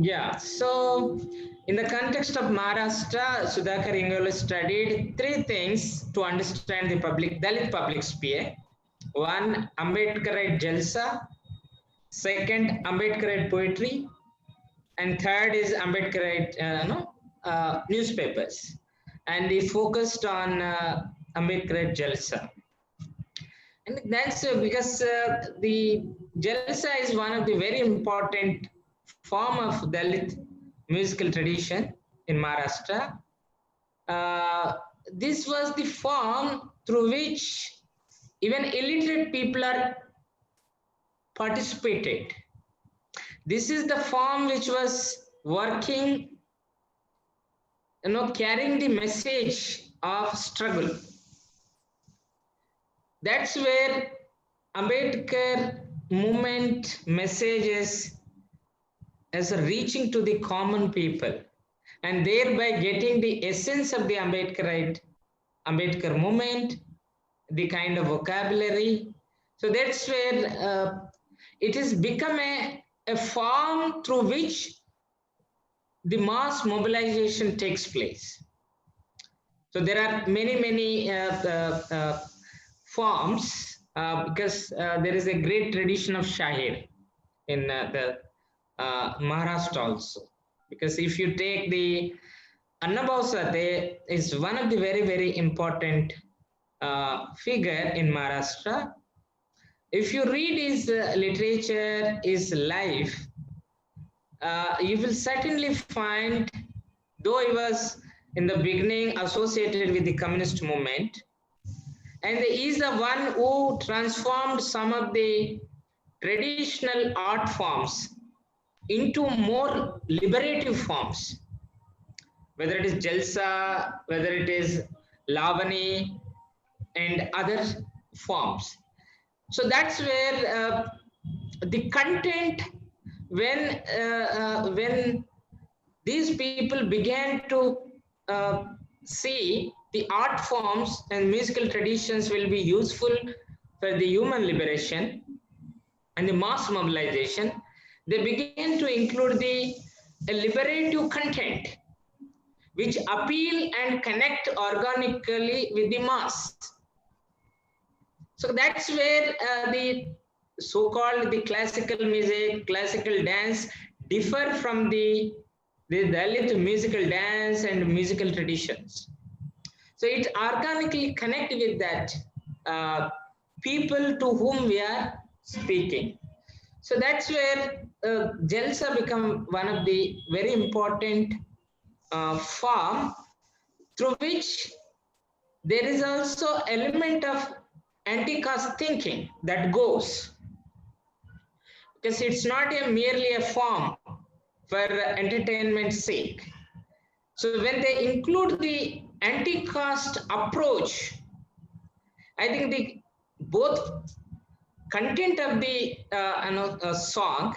[SPEAKER 1] yeah, so in the context of Maharashtra, Sudhakar Ingole studied three things to understand the Dalit public sphere. One, Ambedkarite Jalsa. Second, Ambedkarite poetry. And third is Ambedkarite newspapers. And he focused on Ambedkarite Jalsa. And that's because the Jalsa is one of the very important form of Dalit musical tradition in Maharashtra. This was the form through which even illiterate people are participated. This is the form which was working, carrying the message of struggle. That's where Ambedkar movement messages as reaching to the common people and thereby getting the essence of the Ambedkar movement, the kind of vocabulary. So that's where it has become a form through which the mass mobilization takes place. So there are many forms because there is a great tradition of Shahir in the Maharashtra also. Because if you take the Annabhau Sate is one of the very important figure in Maharashtra. If you read his literature, his life, you will certainly find, though he was in the beginning associated with the communist movement, and he is the one who transformed some of the traditional art forms into more liberative forms, whether it is Jalsa, whether it is Lavani, and other forms. So that's where the content, when these people began to see the art forms and musical traditions will be useful for the human liberation and the mass mobilization, they began to include the a liberative content which appeal and connect organically with the mass. So that's where the so-called the classical music, classical dance differ from the Dalit musical dance and musical traditions. So it organically connect with that people to whom we are speaking. So that's where Jalsa become one of the very important form through which there is also element of anti-caste thinking that goes, because it's not merely a form for entertainment's sake. So when they include the anti-caste approach, I think the both content of the song,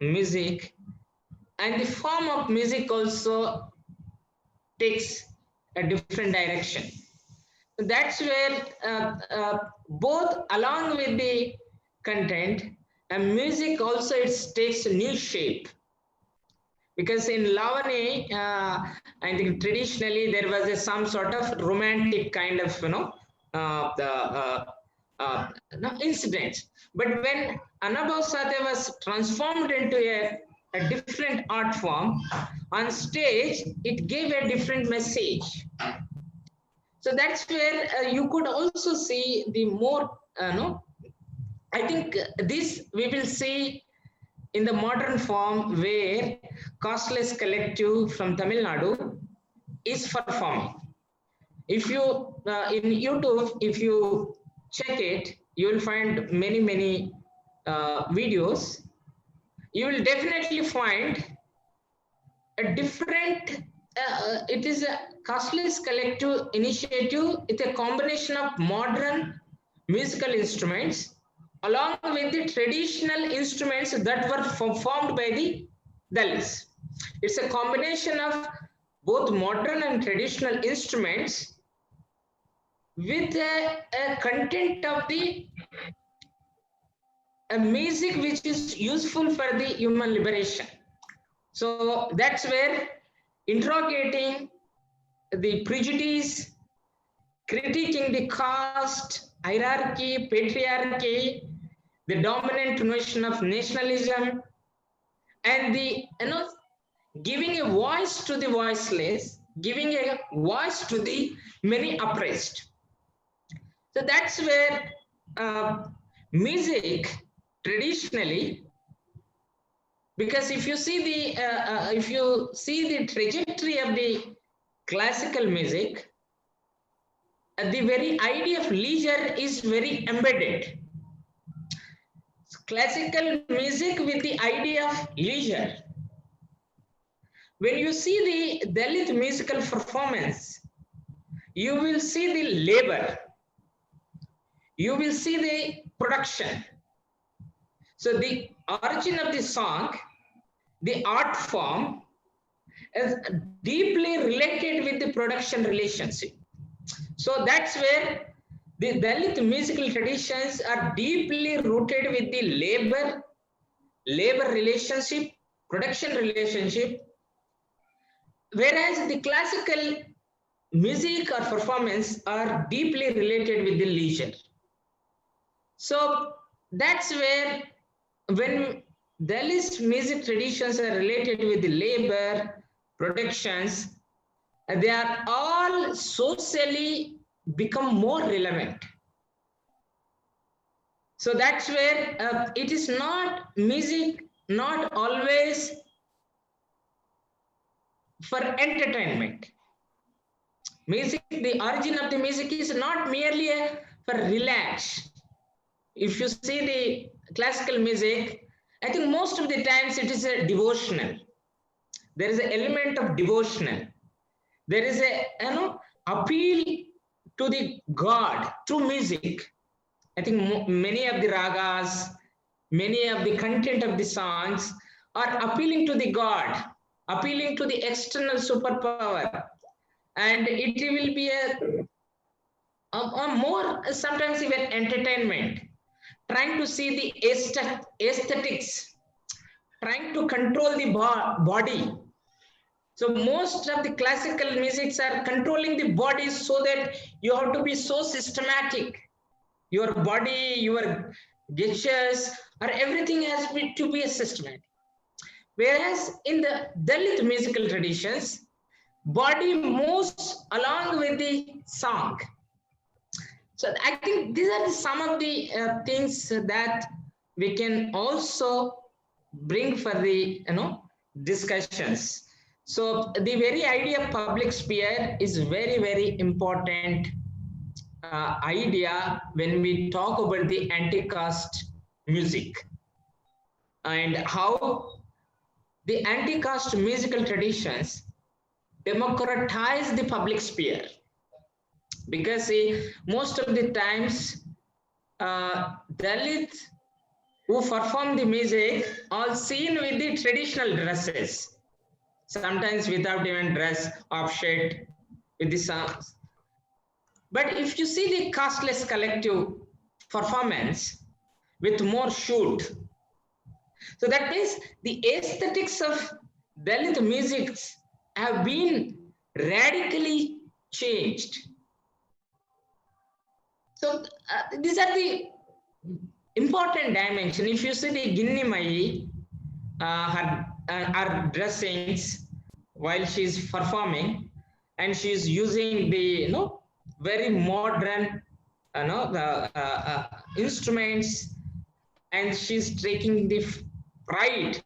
[SPEAKER 1] music, and the form of music also takes a different direction. That's where both along with the content and music also it takes a new shape. Because in Lavani, I think traditionally there was some sort of romantic kind of incident. But when Anubhav Satya was transformed into a different art form, on stage it gave a different message. So that's where you could also see the more, I think this we will see in the modern form where Costless Collective from Tamil Nadu is performing. If you, in YouTube, if you check it, you will find many videos. You will definitely find a different, it is a Costless Collective initiative. It's a combination of modern musical instruments along with the traditional instruments that were performed by the Dalits. It's a combination of both modern and traditional instruments with a content of the music which is useful for the human liberation. So that's where interrogating the prejudice, critiquing the caste, hierarchy, patriarchy, the dominant notion of nationalism, and the giving a voice to the voiceless, giving a voice to the many oppressed. So that's where music traditionally, because if you see the trajectory of the classical music, the very idea of leisure is very embedded. Classical music with the idea of leisure. When you see the Dalit musical performance, you will see the labor, you will see the production. So the origin of the song, the art form, is deeply related with the production relationship. So that's where the Dalit musical traditions are deeply rooted with the labor relationship, production relationship, whereas the classical music or performance are deeply related with the leisure. So that's where when Dalit music traditions are related with the labor, productions, they are all socially become more relevant. So that's where it is not music, not always for entertainment. Music, the origin of the music is not merely for relax. If you see the classical music, I think most of the times it is a devotional. There is an element of devotional. There is a appeal to the God through music. I think many of the ragas, many of the content of the songs are appealing to the God, appealing to the external superpower, and it will be a more sometimes even entertainment, trying to see the aesthetics, trying to control the body. So most of the classical musics are controlling the body so that you have to be so systematic. Your body, your gestures, or everything has to be a systematic. Whereas in the Dalit musical traditions, body moves along with the song. So I think these are some of the things that we can also bring for the discussions. So the very idea of public sphere is very important idea when we talk about the anti-caste music and how the anti-caste musical traditions democratize the public sphere, because see, most of the times Dalit who perform the music are seen with the traditional dresses, sometimes without even dress, offset with the songs. But if you see the casteless collective performance with more shoot, so that means the aesthetics of Dalit music have been radically changed. So these are the important dimension. If you see the Ginni Mai, her dressings while she's performing, and she's using the very modern instruments, and she's taking the pride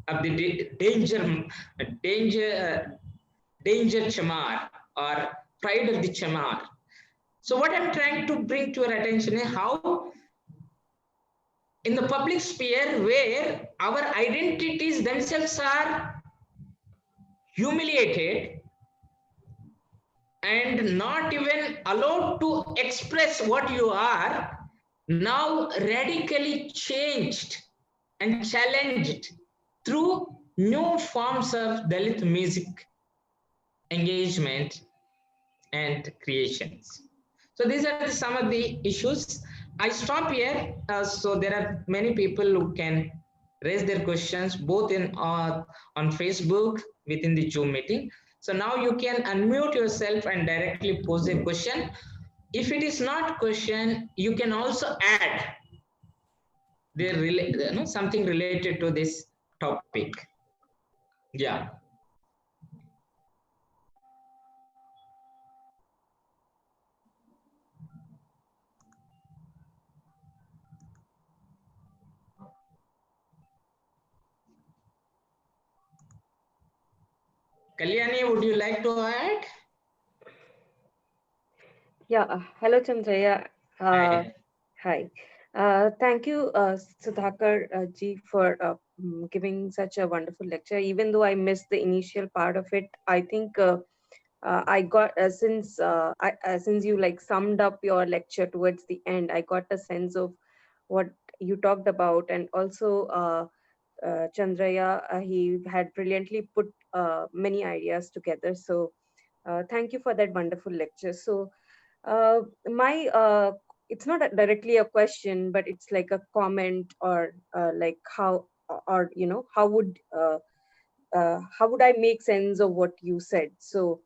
[SPEAKER 1] of the danger danger chamar, or pride of the chamar. So what I'm trying to bring to your attention is how in the public sphere where our identities themselves are humiliated and not even allowed to express what you are, now radically changed and challenged through new forms of Dalit music engagement and creations. So these are some of the issues. I stop here. So there are many people who can raise their questions both in on Facebook within the Zoom meeting. So now you can unmute yourself and directly pose a question. If it is not question, you can also add something related to this topic. Yeah. Kalyani, would you like to add?
[SPEAKER 3] Yeah, hello Chandraya.
[SPEAKER 1] Hi.
[SPEAKER 3] Hi. Thank you, Sudhakar ji, for giving such a wonderful lecture. Even though I missed the initial part of it, I think I got since you like summed up your lecture towards the end, I got a sense of what you talked about, and also Chandraya, he had brilliantly put many ideas together. So thank you for that wonderful lecture. So my it's not directly a question, but it's like a comment, or like how, or how would I make sense of what you said? So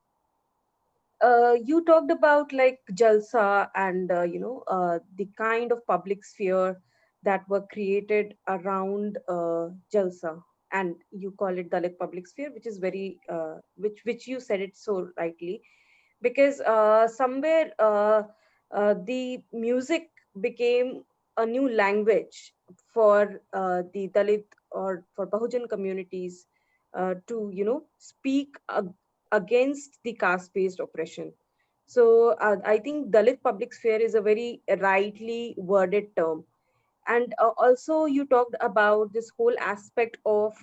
[SPEAKER 3] you talked about like jalsa and the kind of public sphere that were created around jalsa, and you call it Dalit public sphere, which is very which you said it so rightly, because somewhere the music became a new language for the Dalit or for Bahujan communities to speak against the caste-based oppression. So I think Dalit public sphere is a very rightly worded term. And also you talked about this whole aspect of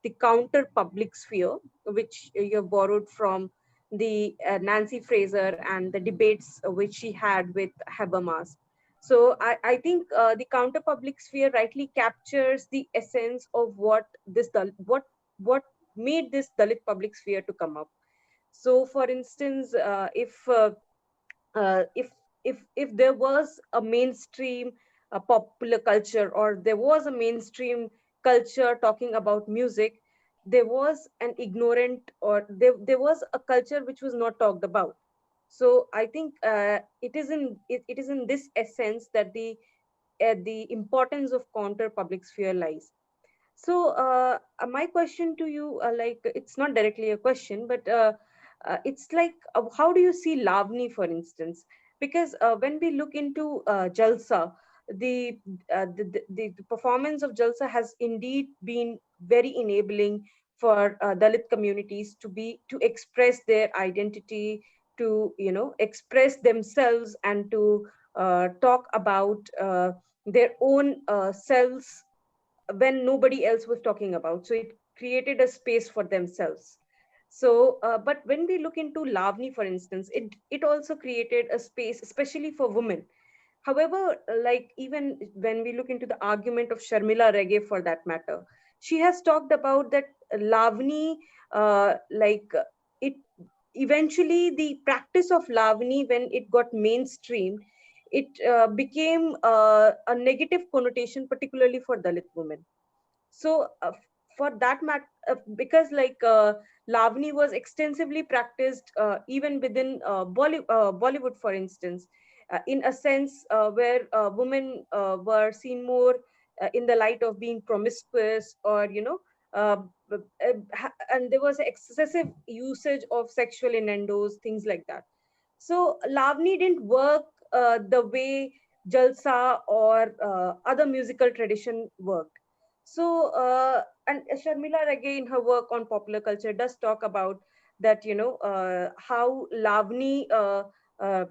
[SPEAKER 3] the counter public sphere, which you have borrowed from the Nancy Fraser and the debates which she had with Habermas. So I think the counter public sphere rightly captures the essence of what made this Dalit public sphere to come up. So for instance, uh, if if there was a mainstream popular culture, or there was a mainstream culture talking about music, there was an ignorant, or there was a culture which was not talked about. So I think it is in this essence that the importance of counter public sphere lies. So my question to you, like, it's not directly a question, but it's like, how do you see Lavani, for instance? Because when we look into Jalsa, the, the performance of Jalsa has indeed been very enabling for Dalit communities to express their identity, to express themselves, and to talk about their own selves when nobody else was talking about. So it created a space for themselves. So but when we look into Lavani, for instance, it also created a space especially for women. However, like, even when we look into the argument of Sharmila Rege, for that matter, she has talked about that Lavani, like, it eventually, the practice of Lavani, when it got mainstream, it became a negative connotation, particularly for Dalit women. So for that matter, because like Lavani was extensively practiced even within Bollywood, for instance, in a sense where women were seen more in the light of being promiscuous, or uh, and there was excessive usage of sexual innuendos, things like that. So Lavani didn't work the way Jalsa or other musical tradition worked. So, and Sharmila Rage, in her work on popular culture, does talk about that, how uh,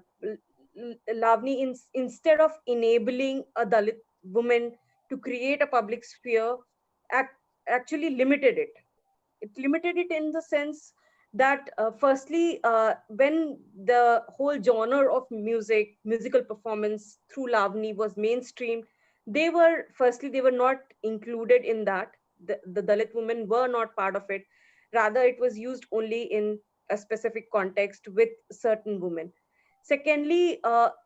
[SPEAKER 3] Lavani, instead of enabling a Dalit woman to create a public sphere, act, actually limited it. It limited it in the sense that, firstly, when the whole genre of musical performance through Lavani was mainstream, they were not included in that. The Dalit women were not part of it. Rather, it was used only in a specific context with certain women. Secondly,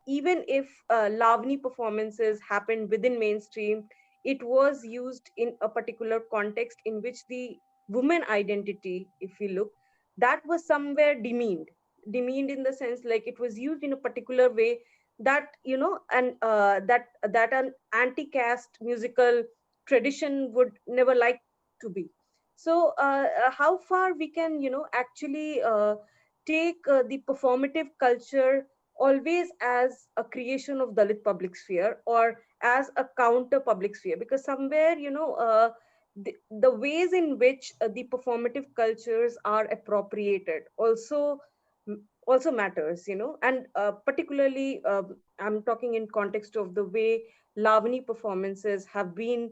[SPEAKER 3] even if Lavani performances happened within mainstream, it was used in a particular context in which the woman identity, if we look, that was somewhere demeaned in the sense, like, it was used in a particular way that, and that an anti-caste musical tradition would never like to be. So how far we can, actually take the performative culture always as a creation of Dalit public sphere, or as a counter public sphere, because somewhere, the ways in which the performative cultures are appropriated also matters, and particularly, I'm talking in context of the way Lavani performances have been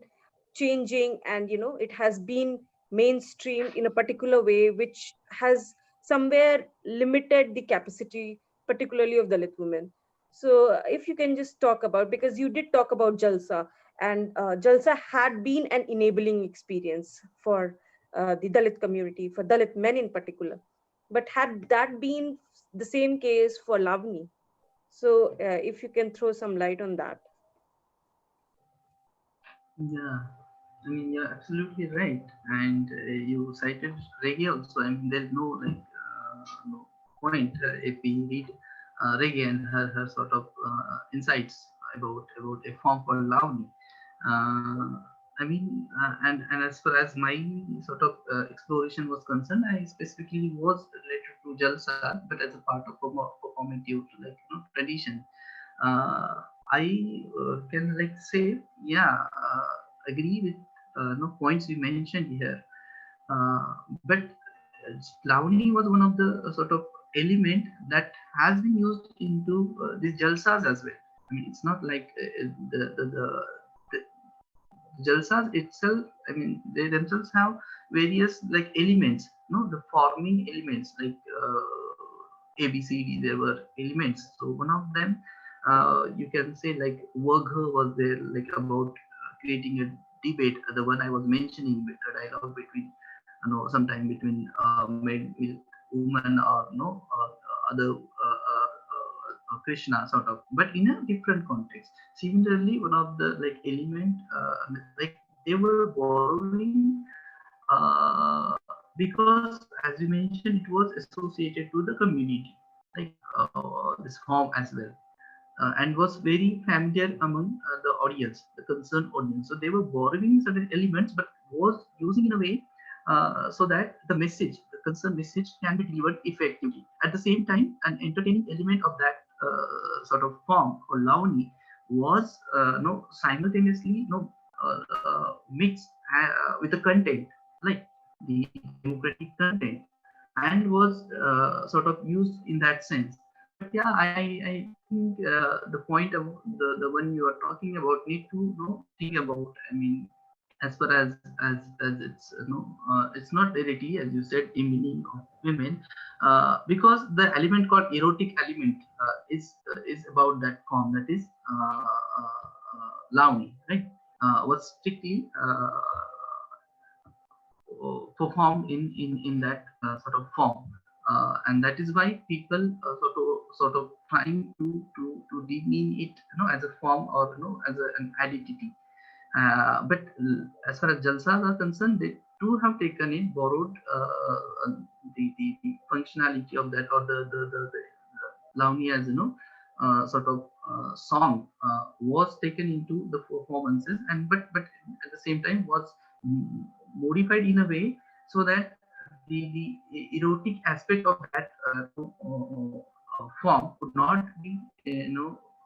[SPEAKER 3] changing, and it has been mainstreamed in a particular way which has somewhere limited the capacity, particularly of Dalit women. So if you can just talk about, because you did talk about Jalsa, and Jalsa had been an enabling experience for the Dalit community, for Dalit men in particular. But had that been the same case for Lavani? So if you can throw some light on that.
[SPEAKER 2] Yeah, I mean, you're absolutely right. And you cited Reggae also. I mean, there's no like no point if we read Reggae and her sort of insights about a form called Lavani. Uh, I mean, and as far as my sort of exploration was concerned, I specifically was related to Jalsa, but as a part of performative like tradition. uh, I can like say, yeah, agree with no points you mentioned here. But Lavani was one of the sort of element that has been used into these jalsas as well. I mean, it's not like the jalsas itself. I mean, they themselves have various like elements, the forming elements like ABCD. There were elements. So one of them, you can say like Wagha was there, like about creating a debate. The one I was mentioning, with the dialogue between, sometime between made with woman, or other Krishna sort of, but in a different context. Similarly, one of the like element, like they were borrowing because, as you mentioned, it was associated to the community, like this form as well, and was very familiar among the audience, the concerned audience. So they were borrowing certain elements, but was using in a way so that the message, the concerned message, can be delivered effectively. At the same time, an entertaining element of that sort of form or lavani was no simultaneously no mixed with the content, like the democratic content, and was sort of used in that sense. But yeah, I think the point of the one you are talking about need to think about. I mean, as far as it's it's not directly, as you said, a meaning of women, because the element called erotic element is about that form, that is Lavani, right? Was strictly performed in that sort of form, and that is why people sort of trying to demean it, as a form, or as an identity. But as far as jalsas are concerned, they do have taken in, borrowed the functionality of that, or the Lavani, as sort of song was taken into the performances, and but at the same time was modified in a way so that the erotic aspect of that form could not be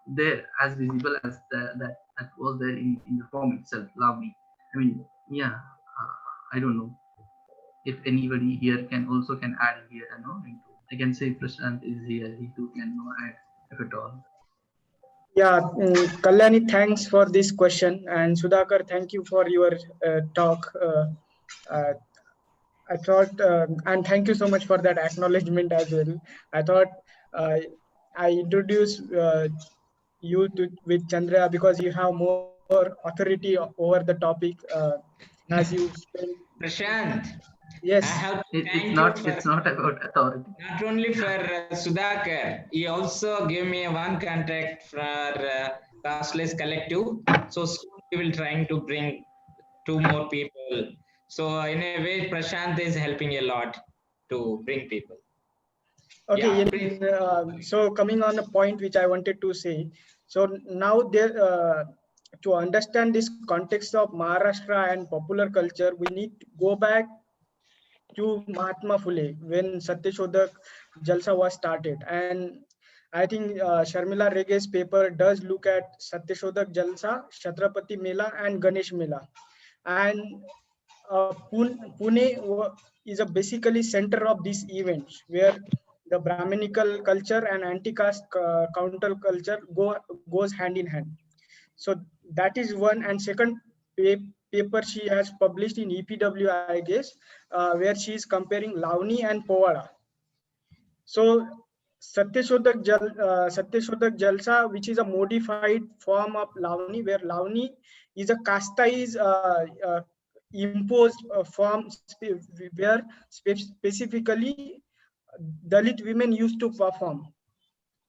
[SPEAKER 2] there as visible as that was there in the form itself, Lavani. I mean, yeah, I don't know if anybody here can add here. I can say Prashant is here; he too can add if at all.
[SPEAKER 4] Yeah, Kalyani, thanks for this question, and Sudhakar, thank you for your talk. Uh, I thought, and thank you so much for that acknowledgement as well. I thought uh, I introduced you with Chandra because you have more authority over the topic, as you spent.
[SPEAKER 1] Prashant,
[SPEAKER 4] Yes.
[SPEAKER 1] I have to
[SPEAKER 2] It's
[SPEAKER 1] thank you
[SPEAKER 2] not.
[SPEAKER 1] for
[SPEAKER 2] It's not about authority.
[SPEAKER 1] not only for Sudhakar, he also gave me one contact for Cashless Collective. So soon we will trying to bring two more people. So in a way, Prashant is helping a lot to bring people.
[SPEAKER 4] Okay.
[SPEAKER 1] Yeah, please.
[SPEAKER 4] So coming on a point which I wanted to say. So now there, to understand this context of Maharashtra and popular culture, we need to go back to Mahatma Phule when Satyashodak Jalsa was started. And I think Sharmila Rege's paper does look at Satyashodak Jalsa, Chhatrapati Mela, and Ganesh Mela. And Pune is a basically center of these events where the Brahminical culture and anti-caste counter culture goes hand in hand. So that is one. And second paper she has published in EPW, I guess, where she is comparing Lavani and Povada. So Satyashodak Jalsa, which is a modified form of Lavani, where Lavani is a casteized imposed form where specifically Dalit women used to perform.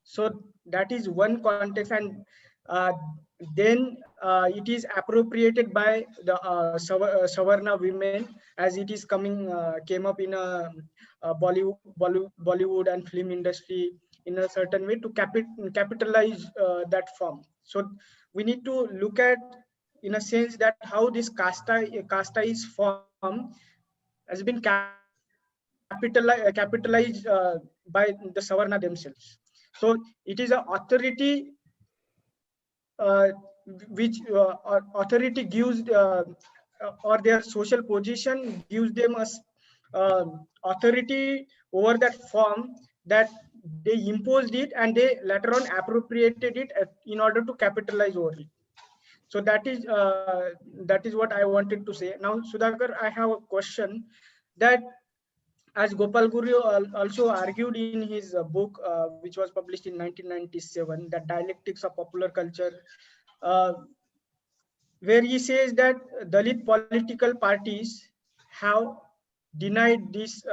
[SPEAKER 4] So that is one context, and uh, then it is appropriated by the Savarna women, as it is came up in a Bollywood and film industry in a certain way to capitalize that form. So we need to look at, in a sense, that how this casteized form has been capitalized by the Savarna themselves. So it is an authority uh, which authority gives or their social position gives them a authority over that form, that they imposed it and they later on appropriated it in order to capitalize over it. So that is what I wanted to say. Now, Sudhakar, I have a question that, as Gopal Guru also argued in his book, which was published in 1997, that Dialectics of Popular Culture, uh, where he says that Dalit political parties have denied these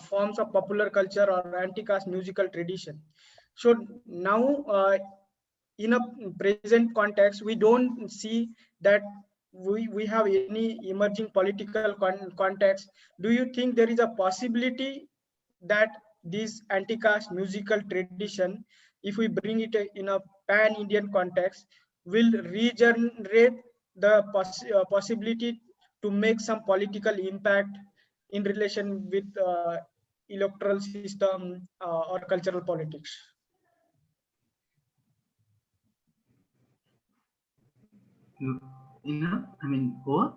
[SPEAKER 4] forms of popular culture or anti-caste musical tradition. So now, in a present context, we don't see that we have any emerging political context, do you think there is a possibility that this anti-caste musical tradition, if we bring it in a pan-Indian context, will regenerate the possibility to make some political impact in relation with electoral system or cultural politics?
[SPEAKER 2] I mean, over.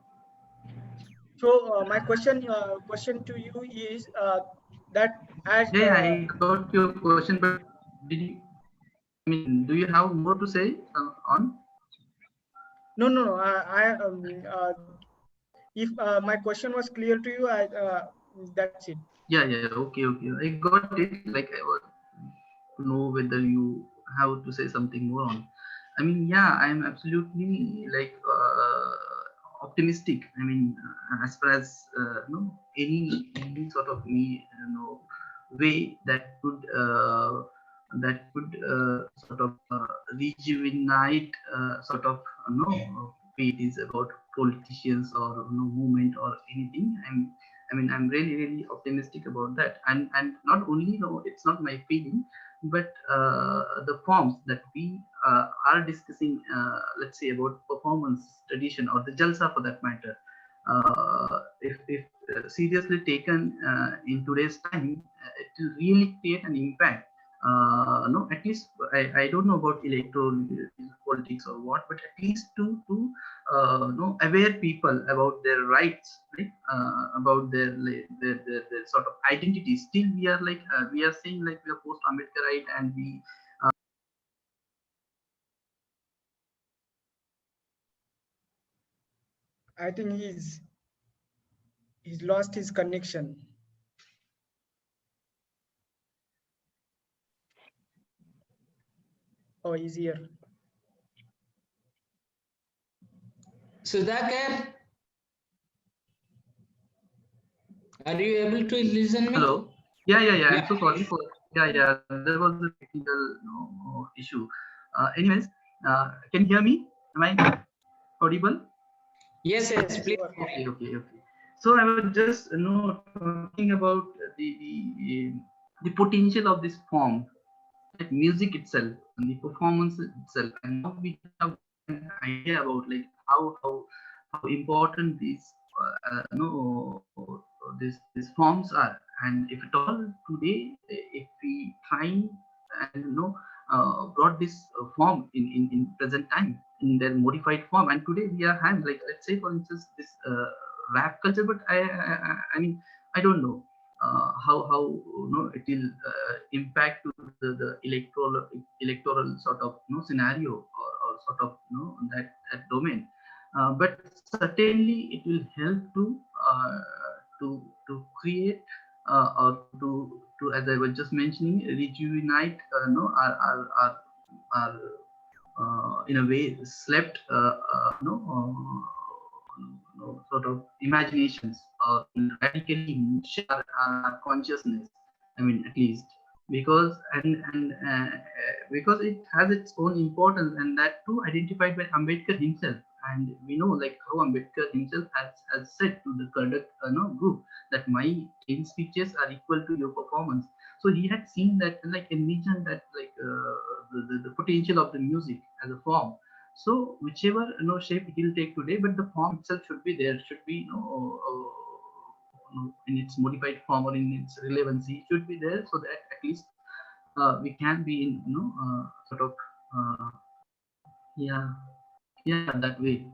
[SPEAKER 4] So my question to you is that as
[SPEAKER 2] Yeah, I got your question, but did you? I mean, do you have more to say on?
[SPEAKER 4] no, if my question was clear to you, that's it.
[SPEAKER 2] Yeah, okay. I got it. Like I want to know whether you have to say something more on. I mean, yeah, I'm absolutely like optimistic. I mean, as far as any sort of way that could sort of rejuvenate sort of be it is about politicians or movement or anything. I'm really optimistic about that, and not only it's not my feeling, but the forms that we are discussing, let's say about performance tradition or the jalsa for that matter, if seriously taken in today's time, it will really create an impact. No, at least I don't know about electoral politics or what, but at least to aware people about their rights, right? About their sort of identity. Still, we are like we are saying like we are post Ambedkarite, and we
[SPEAKER 4] I think he's lost his connection. Oh, he's here.
[SPEAKER 1] Sudhakar, are you able to listen me?
[SPEAKER 2] Hello. Yeah. I'm so sorry for. Yeah. There was a technical issue. Anyways, can you hear me? Am I audible?
[SPEAKER 1] Yes, please.
[SPEAKER 2] Okay. So I was just talking about the potential of this form, like music itself, and the performance itself, and now we have an idea about like how important these these forms are. And if at all today, if we try and brought this form in present time in their modified form, and today we are having, like, let's say for instance this rap culture, but I mean, I don't know how it will impact to the electoral sort of scenario, or sort of that domain, but certainly it will help to create or to, as I was just mentioning, rejuvenate our in a way slept sort of imaginations, or radically share our consciousness. I mean, at least because because it has its own importance, and that too identified by Ambedkar himself. And we know like how Ambedkar himself has said to the conduct group that my 10 speeches are equal to your performance. So he had seen that, like, envisioned that, like, the potential of the music as a form. So whichever shape it will take today, but the form itself should be there, should be in its modified form or in its relevancy should be there, so that at least we can be in sort of yeah that way.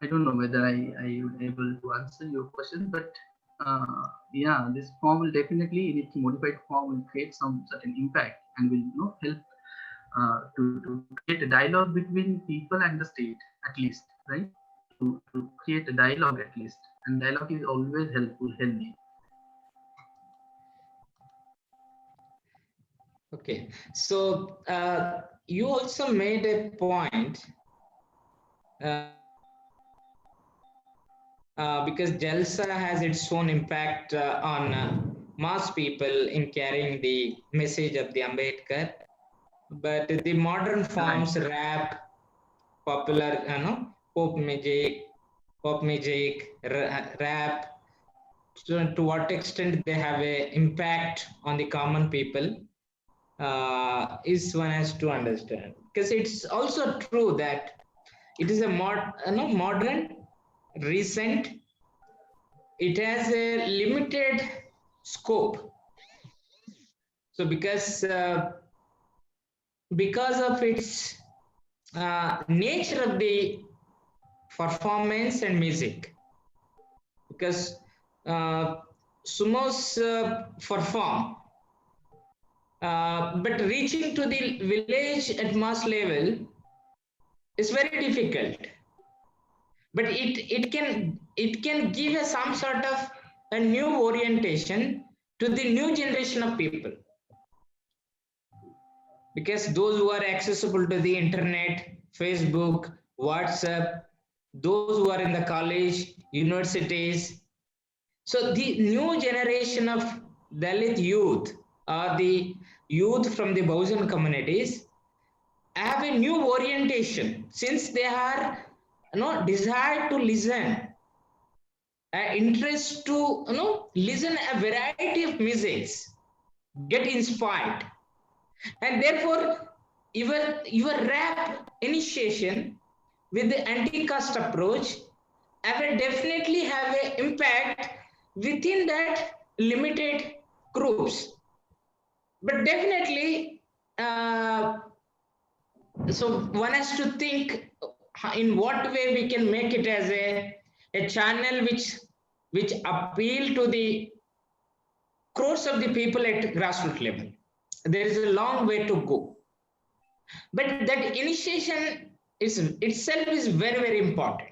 [SPEAKER 2] I don't know whether I would able to answer your question, but yeah, this form will definitely, in its modified form, will create some certain impact, and will help to create a dialogue between people and the state, at least, right? To create a dialogue at least, and dialogue is always helpful, healthy.
[SPEAKER 1] Okay, so you also made a point because Jalsa has its own impact on mass people in carrying the message of the Ambedkar, but the modern forms, rap, popular, pop music, rap, to what extent they have a impact on the common people, is one has to understand. Because it's also true that it is a modern, recent, it has a limited scope. So because of its nature of the performance and music, because sumos perform, but reaching to the village at mass level is very difficult. But it can give some sort of a new orientation to the new generation of people, because those who are accessible to the internet, Facebook, WhatsApp, those who are in the college, universities. So the new generation of Dalit youth or the youth from the Bahujan communities have a new orientation, since they are desire to listen, interest to listen a variety of musics, get inspired, and therefore your rap initiation with the anti-caste approach will definitely have an impact within that limited groups. But definitely, so one has to think in what way we can make it as a channel which appeal to the crores of the people at grassroots level. There is a long way to go, but that initiation itself is very, very important.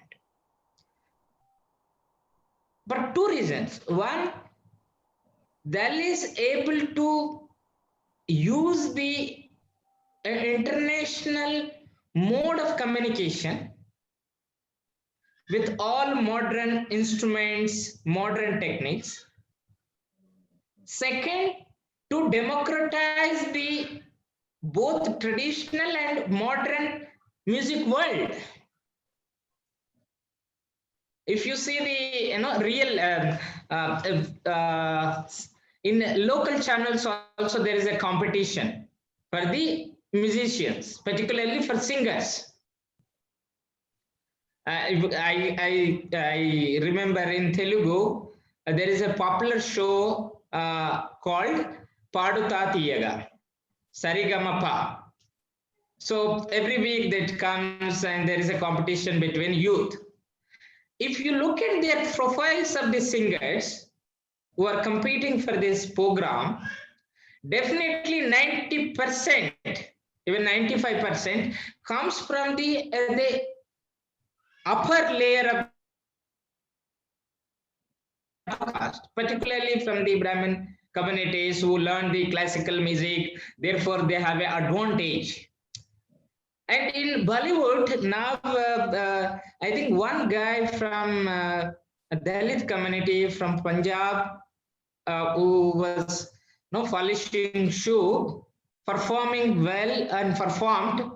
[SPEAKER 1] For two reasons. One, Dal is able to use the international mode of communication with all modern instruments, modern techniques. Second, to democratize the both traditional and modern music world. If you see the real in local channels also, there is a competition for the musicians, particularly for singers. I remember in Telugu there is a popular show called Paduta Tiyaga, Sarigamapa. So every week that comes and there is a competition between youth. If you look at their profiles of the singers who are competing for this program, definitely 90%, even 95% comes from the upper layer of caste, particularly from the Brahmin communities who learn the classical music, therefore they have an advantage. And in Bollywood now, I think one guy from a Dalit community from Punjab who was polishing shoe, performing well and performed.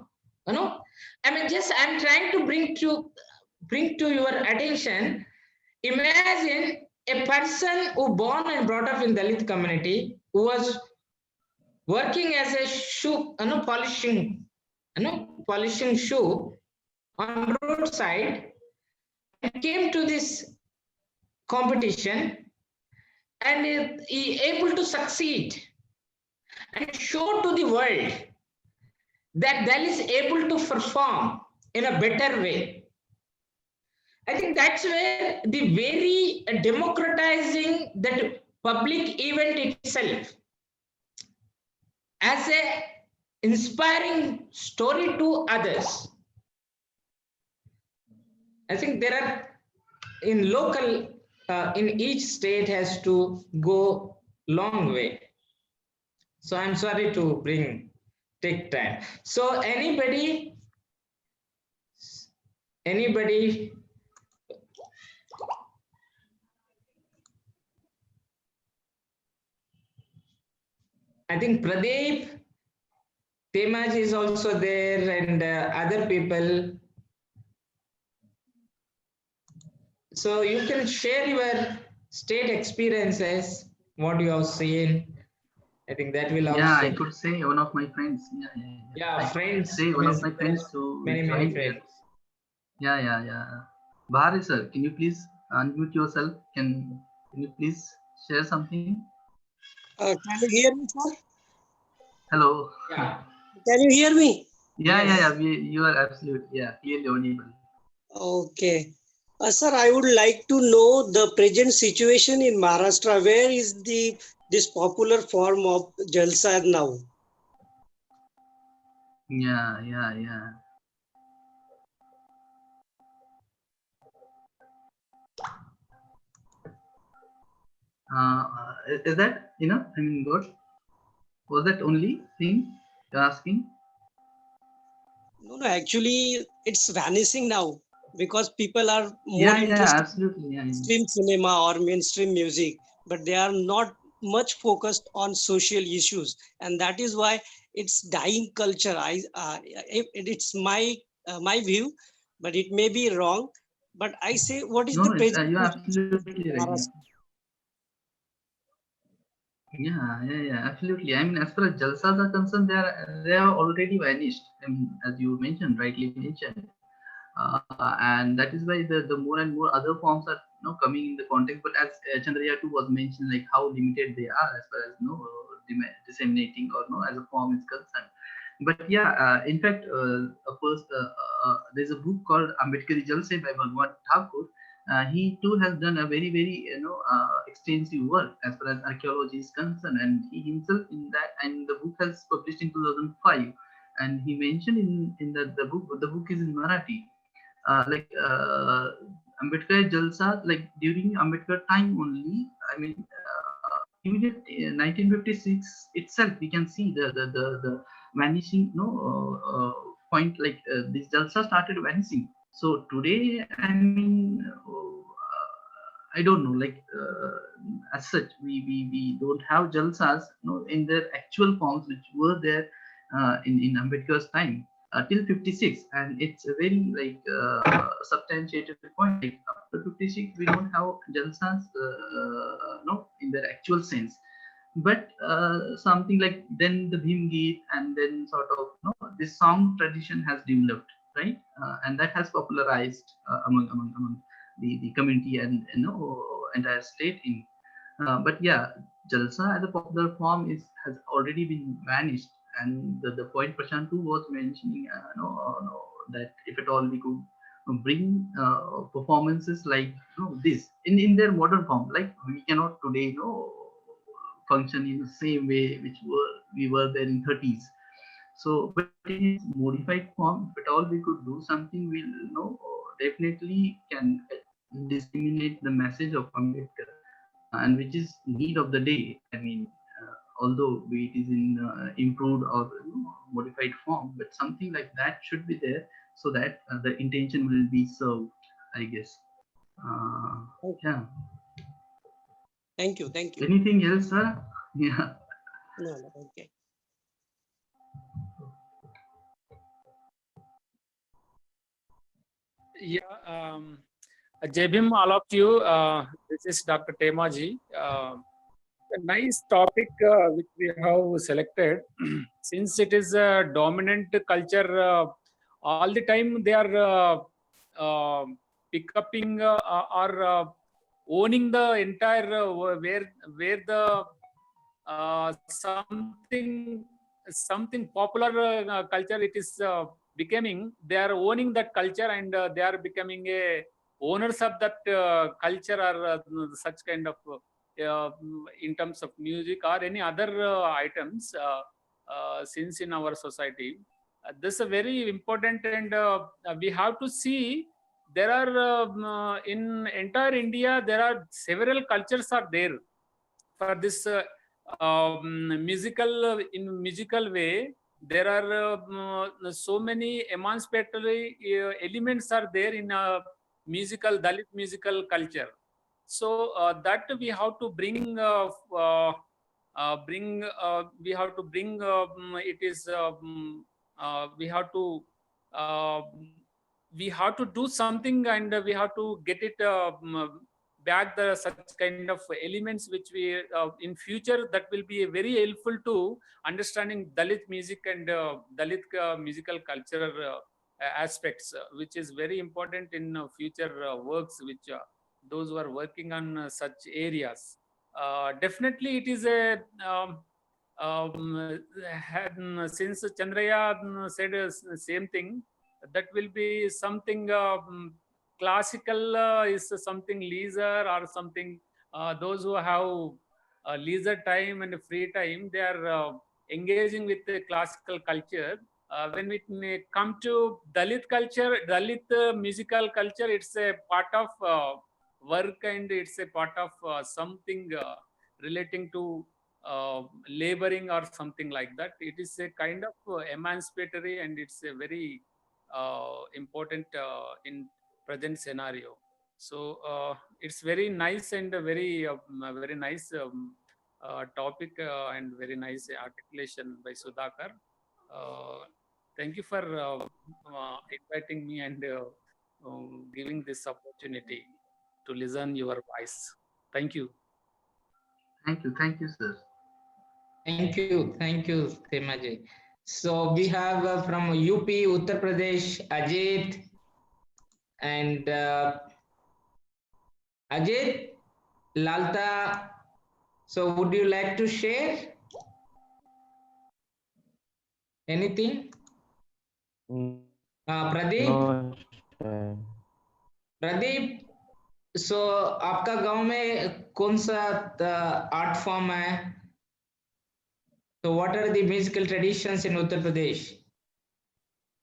[SPEAKER 1] I'm trying to bring to your attention. Imagine a person who born and brought up in Dalit community who was working as a shoe, polishing shoe on roadside, and came to this competition, and he able to succeed and show to the world that Dal is able to perform in a better way. I think that's where the very democratizing that public event itself as a inspiring story to others. I think there are in local, in each state has to go long way. So I'm sorry to take time. So anybody, I think Pradeep, Temaj is also there, and other people. So you can share your state experiences, what you have seen. I think that will
[SPEAKER 2] Yeah, I
[SPEAKER 1] also.
[SPEAKER 2] could say one of my friends.
[SPEAKER 1] Yeah,
[SPEAKER 2] I could
[SPEAKER 1] friends.
[SPEAKER 2] say one of
[SPEAKER 1] Means
[SPEAKER 2] my
[SPEAKER 1] there are
[SPEAKER 2] friends who will
[SPEAKER 1] many
[SPEAKER 2] join here.
[SPEAKER 1] friends.
[SPEAKER 2] Yeah. Bahari sir, can you please unmute yourself? Can you please share something?
[SPEAKER 5] Can you hear me, sir?
[SPEAKER 2] Hello.
[SPEAKER 1] Yeah.
[SPEAKER 5] Can you hear me?
[SPEAKER 1] Yes.
[SPEAKER 2] You are absolutely, clearly audible.
[SPEAKER 5] Okay. Sir, I would like to know the present situation in Maharashtra. Where is this popular form of Jalsa now?
[SPEAKER 2] Yeah. Is that enough? I mean, good. Was that only thing you're asking?
[SPEAKER 5] No, actually, it's vanishing now because people are more
[SPEAKER 2] Yeah,
[SPEAKER 5] interested
[SPEAKER 2] absolutely.
[SPEAKER 5] in mainstream cinema or mainstream music, but they are not much focused on social issues, and that is why it's dying culture. It's my view, but it may be wrong. But I say, what is the
[SPEAKER 2] No,
[SPEAKER 5] present
[SPEAKER 2] you're
[SPEAKER 5] situation
[SPEAKER 2] absolutely
[SPEAKER 5] in
[SPEAKER 2] right.
[SPEAKER 5] Maharashtra?
[SPEAKER 2] Absolutely. I mean, as far as jalsas are concerned, they are already vanished. I mean, as you mentioned, rightly mentioned, and that is why the more and more other forms are coming in the context. But as Chandraya too was mentioned, like how limited they are as far as disseminating or as a form is concerned. But yeah, in fact, there's a book called Ambedkari Jalse by Bhagwan Thakur. He too has done a very extensive work as far as archaeology is concerned, and he himself in that, and the book has published in 2005, and he mentioned in the book is in Marathi, Ambedkar Jalsa, like during Ambedkar time only. I mean, immediate 1956 itself, we can see the vanishing point. Like this Jalsa started vanishing. So today, I mean, I don't know. Like as such, we don't have Jalsas, in their actual forms which were there in Ambedkar's time till 56, and it's a very substantiated point. Like after 56 we don't have jalsas no, in their actual sense, but something like then the Bhim Geet, and then sort of this song tradition has developed, right? And that has popularized among the community and entire state in. But yeah, Jalsa as a popular form has already been vanished. And the point Prashantu was mentioning, no, that if at all we could bring performances like this in their modern form, like we cannot today function in the same way which we were there in 30s. So, but in its modified form, if at all we could do something, we'll definitely can disseminate the message of Ambedkar, and which is need of the day. I mean, although it is in improved or modified form, but something like that should be there so that the intention will be served, I guess. Yeah.
[SPEAKER 5] Thank you.
[SPEAKER 2] Anything else, sir? Yeah.
[SPEAKER 5] No, okay.
[SPEAKER 6] Yeah, Jai Bhim, all of you. This is Dr. Temaji. A nice topic which we have selected. Since it is a dominant culture, all the time they are picking or owning the entire where the something popular culture it is becoming. They are owning that culture, and they are becoming a owners of that culture, or such kind of in terms of music or any other items. Since in our society, this is very important, and we have to see there are in entire India there are several cultures are there for this in musical way. There are so many emancipatory elements are there in musical Dalit musical culture. So that we have to bring we have to bring it is we have to uh, we have to do something, and we have to get it back, the such kind of elements which we in future, that will be very helpful to understanding Dalit music and Dalit musical culture aspects, which is very important in future works, which those who are working on such areas. Definitely it is a since Chandraya said same thing, that will be something classical is something leisure or something. Those who have leisure time and free time, they are engaging with the classical culture. When we come to Dalit culture, Dalit musical culture, it's a part of work, and it's a part of something relating to laboring or something like that. It is a kind of emancipatory, and it's a very important in present scenario. So it's very nice, and a very very nice topic, and very nice articulation by Sudhakar. Thank you for inviting me, and giving this opportunity to listen your voice. Thank you.
[SPEAKER 2] Thank you, sir.
[SPEAKER 1] Thank you, Themaji. So we have from UP, Uttar Pradesh, Ajit, and Ajit, Lalta. So would you like to share anything? Pradeep.
[SPEAKER 7] No, sir.
[SPEAKER 1] Pradeep, सो आपका गांव में कौन सा art form है? तो what are the musical traditions in Uttar Pradesh?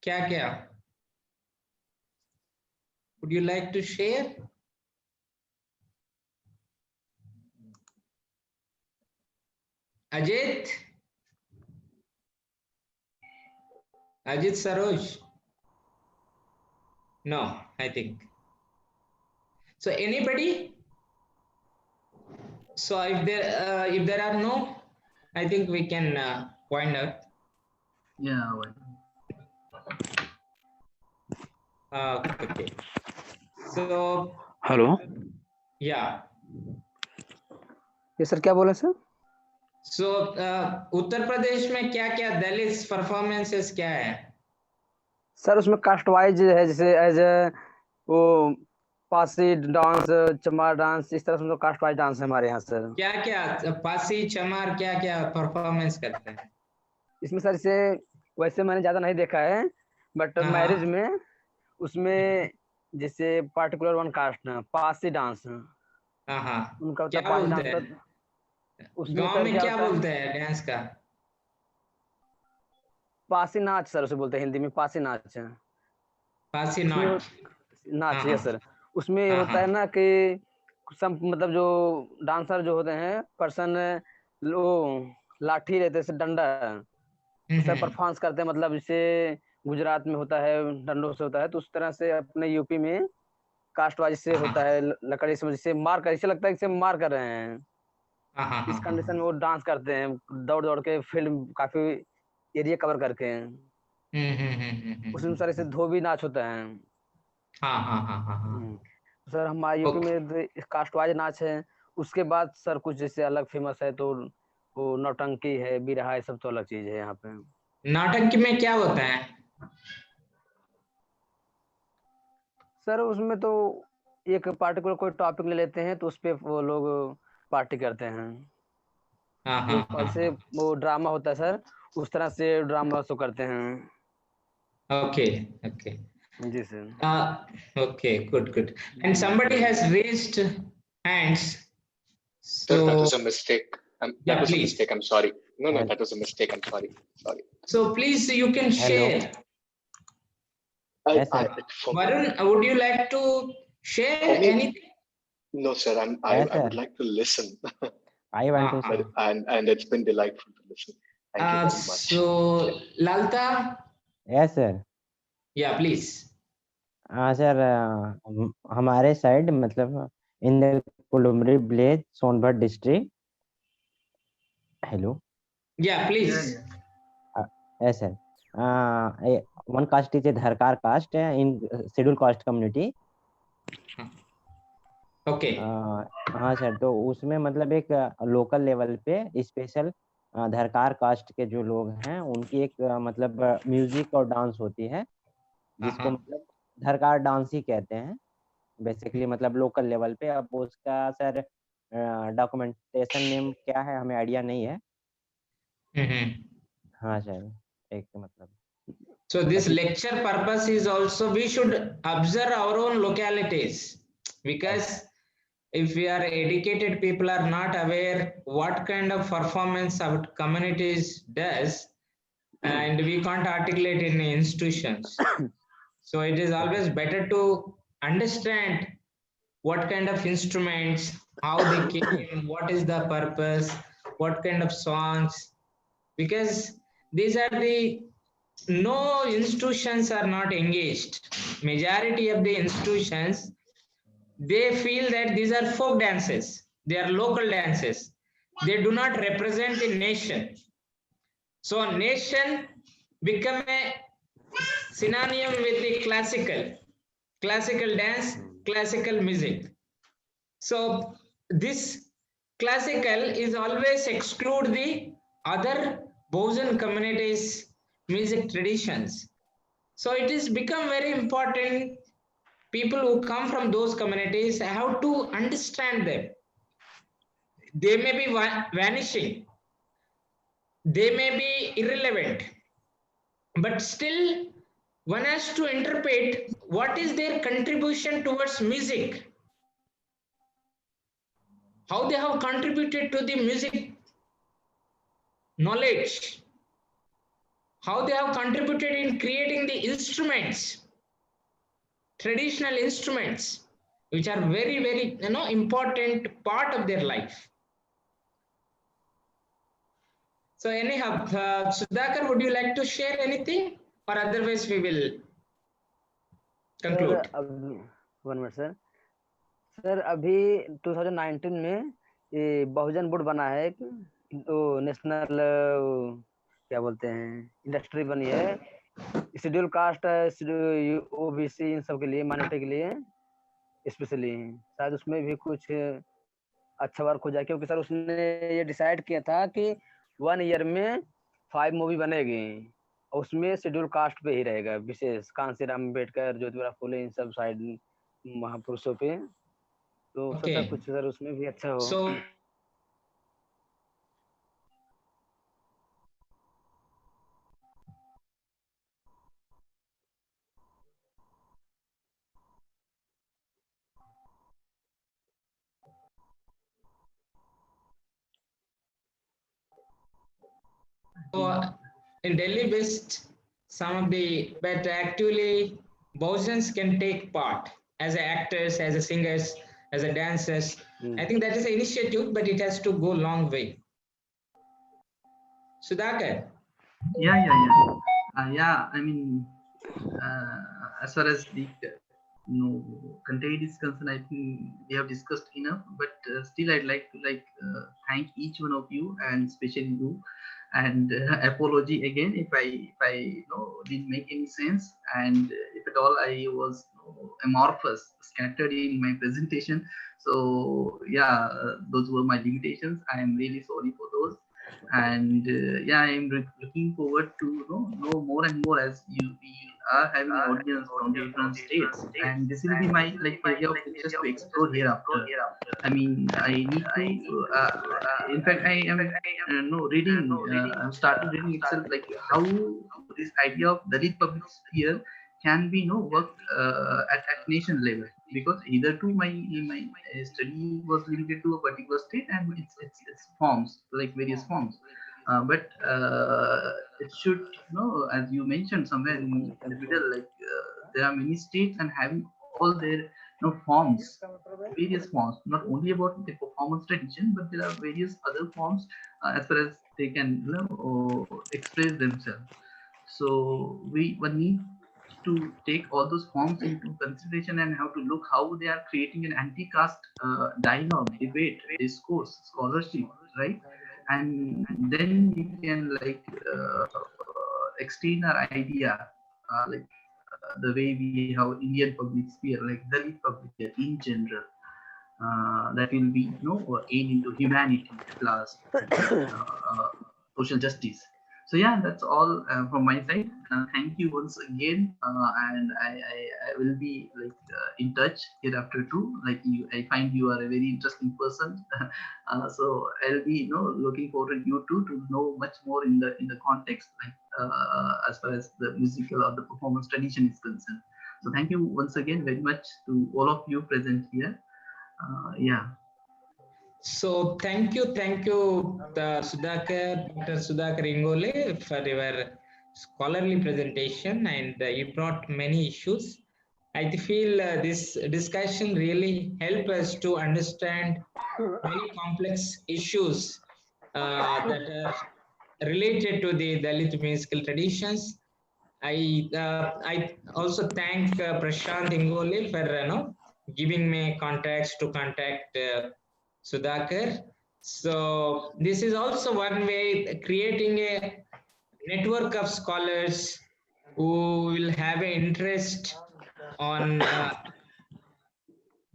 [SPEAKER 1] क्या क्या? Would you like to share? Ajit, Ajit Saroj? No, I think. So anybody? So if there are no, I think we can wind up.
[SPEAKER 2] Yeah.
[SPEAKER 1] Okay. So.
[SPEAKER 7] Hello.
[SPEAKER 1] Yeah.
[SPEAKER 7] Yes, sir. क्या बोला sir?
[SPEAKER 1] So Uttar Pradesh में क्या क्या दलित performances क्या है?
[SPEAKER 7] Sir उसमें caste wise है, जैसे एज वो पासी डांस, चमार डांस, इस तरह से कास्ट वाइज डांस है हमारे यहाँ सर।
[SPEAKER 1] क्या क्या पासी चमार क्या क्या परफॉर्मेंस करते हैं
[SPEAKER 7] इसमें सर? इसे वैसे मैंने ज्यादा नहीं देखा है, बट मैरिज में उसमें जैसे पार्टिकुलर वन कास्ट है पासी डांस, उनका
[SPEAKER 1] क्या बोलते हैं गांव में, क्या बोलते हैं डांस का?
[SPEAKER 7] पासी नाच सर उसे बोलते हैं हिंदी में, पासी नाच है।
[SPEAKER 1] पासी नाच
[SPEAKER 7] नाच है सर। उसमें होता है ना कि सब मतलब जो डांसर जो होते हैं पर्सन लो लाठी रहते हैं, डंडा सब परफॉर्मेंस करते हैं, मतलब जैसे गुजरात में होता है डंडों से होता है, तो उस तरह से अपने यूपी में कास्ट वाइज से होता है, लकड़ी से जैसे मार कर, ऐसे लगता है कि मार कर रहे हैं, इस कंडीशन में वो डांस करते हैं, दौड़ दौड़ के फील्ड काफी एरिया कवर करके। उसमें सर ऐसे धोबी नाच होता है। सर हमारे यूपी में कास्ट वाइज नाच है। उसके बाद सर कुछ जैसे अलग फेमस है तो वो नौटंकी है, बिरहा है, सब तो अलग चीज है यहाँ पे।
[SPEAKER 1] नौटंकी में क्या होता है
[SPEAKER 7] सर? उसमें तो एक पार्टिकुलर कोई टॉपिक ले लेते हैं तो उस पे वो लोग पार्टी करते हैं। जैसे वो ड्रामा होता है सर, उस तरह से ड्रामा शो करते हैं।
[SPEAKER 1] ओके ओके
[SPEAKER 7] जी sir.
[SPEAKER 1] Okay, good. And somebody has raised hands.
[SPEAKER 8] So that was a mistake. That was
[SPEAKER 1] please.
[SPEAKER 8] A mistake. I'm sorry. No, that was a mistake. I'm sorry.
[SPEAKER 1] So please, you can share.
[SPEAKER 8] Yes,
[SPEAKER 1] Varun, would you like to share anything?
[SPEAKER 8] No, sir. I would like to listen.
[SPEAKER 7] I want to.
[SPEAKER 8] And it's been delightful to listen. Thank you very much.
[SPEAKER 1] So Lalta.
[SPEAKER 9] Yes, sir.
[SPEAKER 1] Yeah, please.
[SPEAKER 9] Sir हमारे side मतलब in Kulumari village Sonbhadra district. Hello.
[SPEAKER 1] Yeah, please.
[SPEAKER 9] Yes, sir. one caste is a Dharkar caste in scheduled caste community.
[SPEAKER 1] Okay
[SPEAKER 9] हाँ sir, तो उसमें मतलब एक local level पे special Dharkar cast के जो लोग हैं उनकी एक मतलब म्यूजिक और डांस होती है, जिसको मतलब धरकार डांस ही कहते हैं बेसिकली, मतलब लोकल लेवल पे। अब उसका सर डॉक्यूमेंटेशन नेम क्या है हमें आइडिया नहीं है। हाँ सर, एक मतलब
[SPEAKER 1] so this lecture purpose is also we should observe our own localities, because if we are educated people are not aware what kind of performance our communities does, and we can't articulate in institutions. So it is always better to understand what kind of instruments, how they came, what is the purpose, what kind of songs, because these are the no institutions are not engaged. Majority of the institutions, they feel that these are folk dances, they are local dances, they do not represent the nation. So nation become a synonym with the classical dance, classical music. So this classical is always exclude the other Bojan communities music traditions. So it is become very important. People who come from those communities have to understand them. They may be vanishing, they may be irrelevant, but still one has to interpret what is their contribution towards music, how they have contributed to the music knowledge, how they have contributed in creating the instruments, traditional instruments, which are very important part of their life. So anyhow, Sudhakar, would you like to share anything, or otherwise we will conclude?
[SPEAKER 7] One minute sir. Sir अभी 2019 में ये बहुजन board बना है, तो national क्या बोलते हैं industry बनी है, शेड्यूल कास्ट ओबीसी इन सब के लिए, माइनॉरिटी के लिए स्पेशली। शायद उसमें भी कुछ अच्छा वर्क हो जाए, क्योंकि सर उसने ये डिसाइड किया था कि 1 ईयर में 5 मूवी बनेगी, उसमें शेड्यूल कास्ट पे ही रहेगा, विशेष कांसीराम अम्बेडकर, ज्योतिबा फुले, इन सब साइड महापुरुषों पे। तो सोचा कुछ सर उसमें भी अच्छा हो।
[SPEAKER 1] So in Delhi based some of the, but actually Bojans can take part as actors, as singers, as dancers. I think that is an initiative, but it has to go long way. Sudhakar.
[SPEAKER 2] Yeah. I mean, as far as the content is concerned, I think we have discussed enough. But still, I'd like to thank each one of you, and especially you. And apology again if I didn't make any sense, and if at all I was amorphous, scattered in my presentation. So yeah, those were my limitations. I am really sorry for those. And yeah, I am looking forward to know more and more, as we are having an audience from different states, and this will be my area of interest to explore hereafter. I mean, I need to in fact I am reading, I've started reading itself, how this idea of Dalit public sphere can be worked at nation level, because hitherto my study was limited to a particular state and its forms, various forms. But it should, as you mentioned somewhere in the middle, there are many states and having all their forms, various forms, not only about the performance tradition, but there are various other forms as far as they can express themselves. So one need to take all those forms into consideration and have to look how they are creating an anti-caste dialogue, debate, discourse, scholarship, right? And then we can extend our idea the way we have Indian public sphere, like Dalit public sphere in general, that will be aid into humanity at last, social justice. So yeah, that's all from my side. Thank you once again, and I will be in touch hereafter too. Like you, I find you are a very interesting person, so I'll be looking forward you too to know much more in the context, as far as the musical or the performance tradition is concerned. So thank you once again very much to all of you present here. Yeah.
[SPEAKER 1] So thank you, Sudhakar, Dr. Sudhakar Ingole, for your scholarly presentation, and you brought many issues. I feel this discussion really helped us to understand many complex issues that are related to the Dalit musical traditions. I also thank Prashant Ingole for giving me contacts to contact Sudhakar. So this is also one way creating a network of scholars who will have an interest on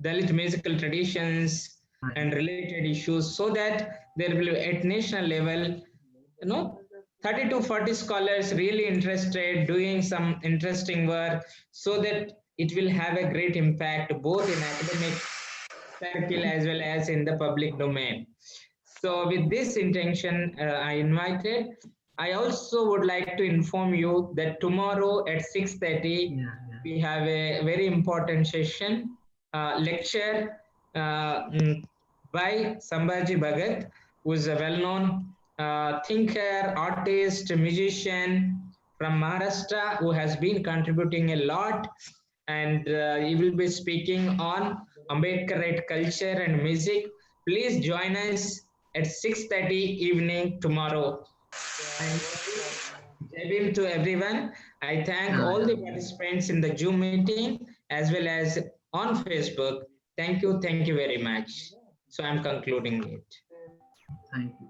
[SPEAKER 1] Dalit musical traditions and related issues, so that there will be at national level, 30 to 40 scholars really interested doing some interesting work, so that it will have a great impact both in academic circle as well as in the public domain. So with this intention, I invited. I also would like to inform you that tomorrow at 6:30, we have a very important session, lecture by Sambhaji Bhagat, who is a well-known thinker, artist, musician from Maharashtra, who has been contributing a lot, and he will be speaking on Ambedkarite culture and music. Please join us at 6:30 evening tomorrow. And Jai Bhim to everyone. I thank all the participants in the Zoom meeting as well as on Facebook. Thank you very much. So I'm concluding it.
[SPEAKER 2] Thank you.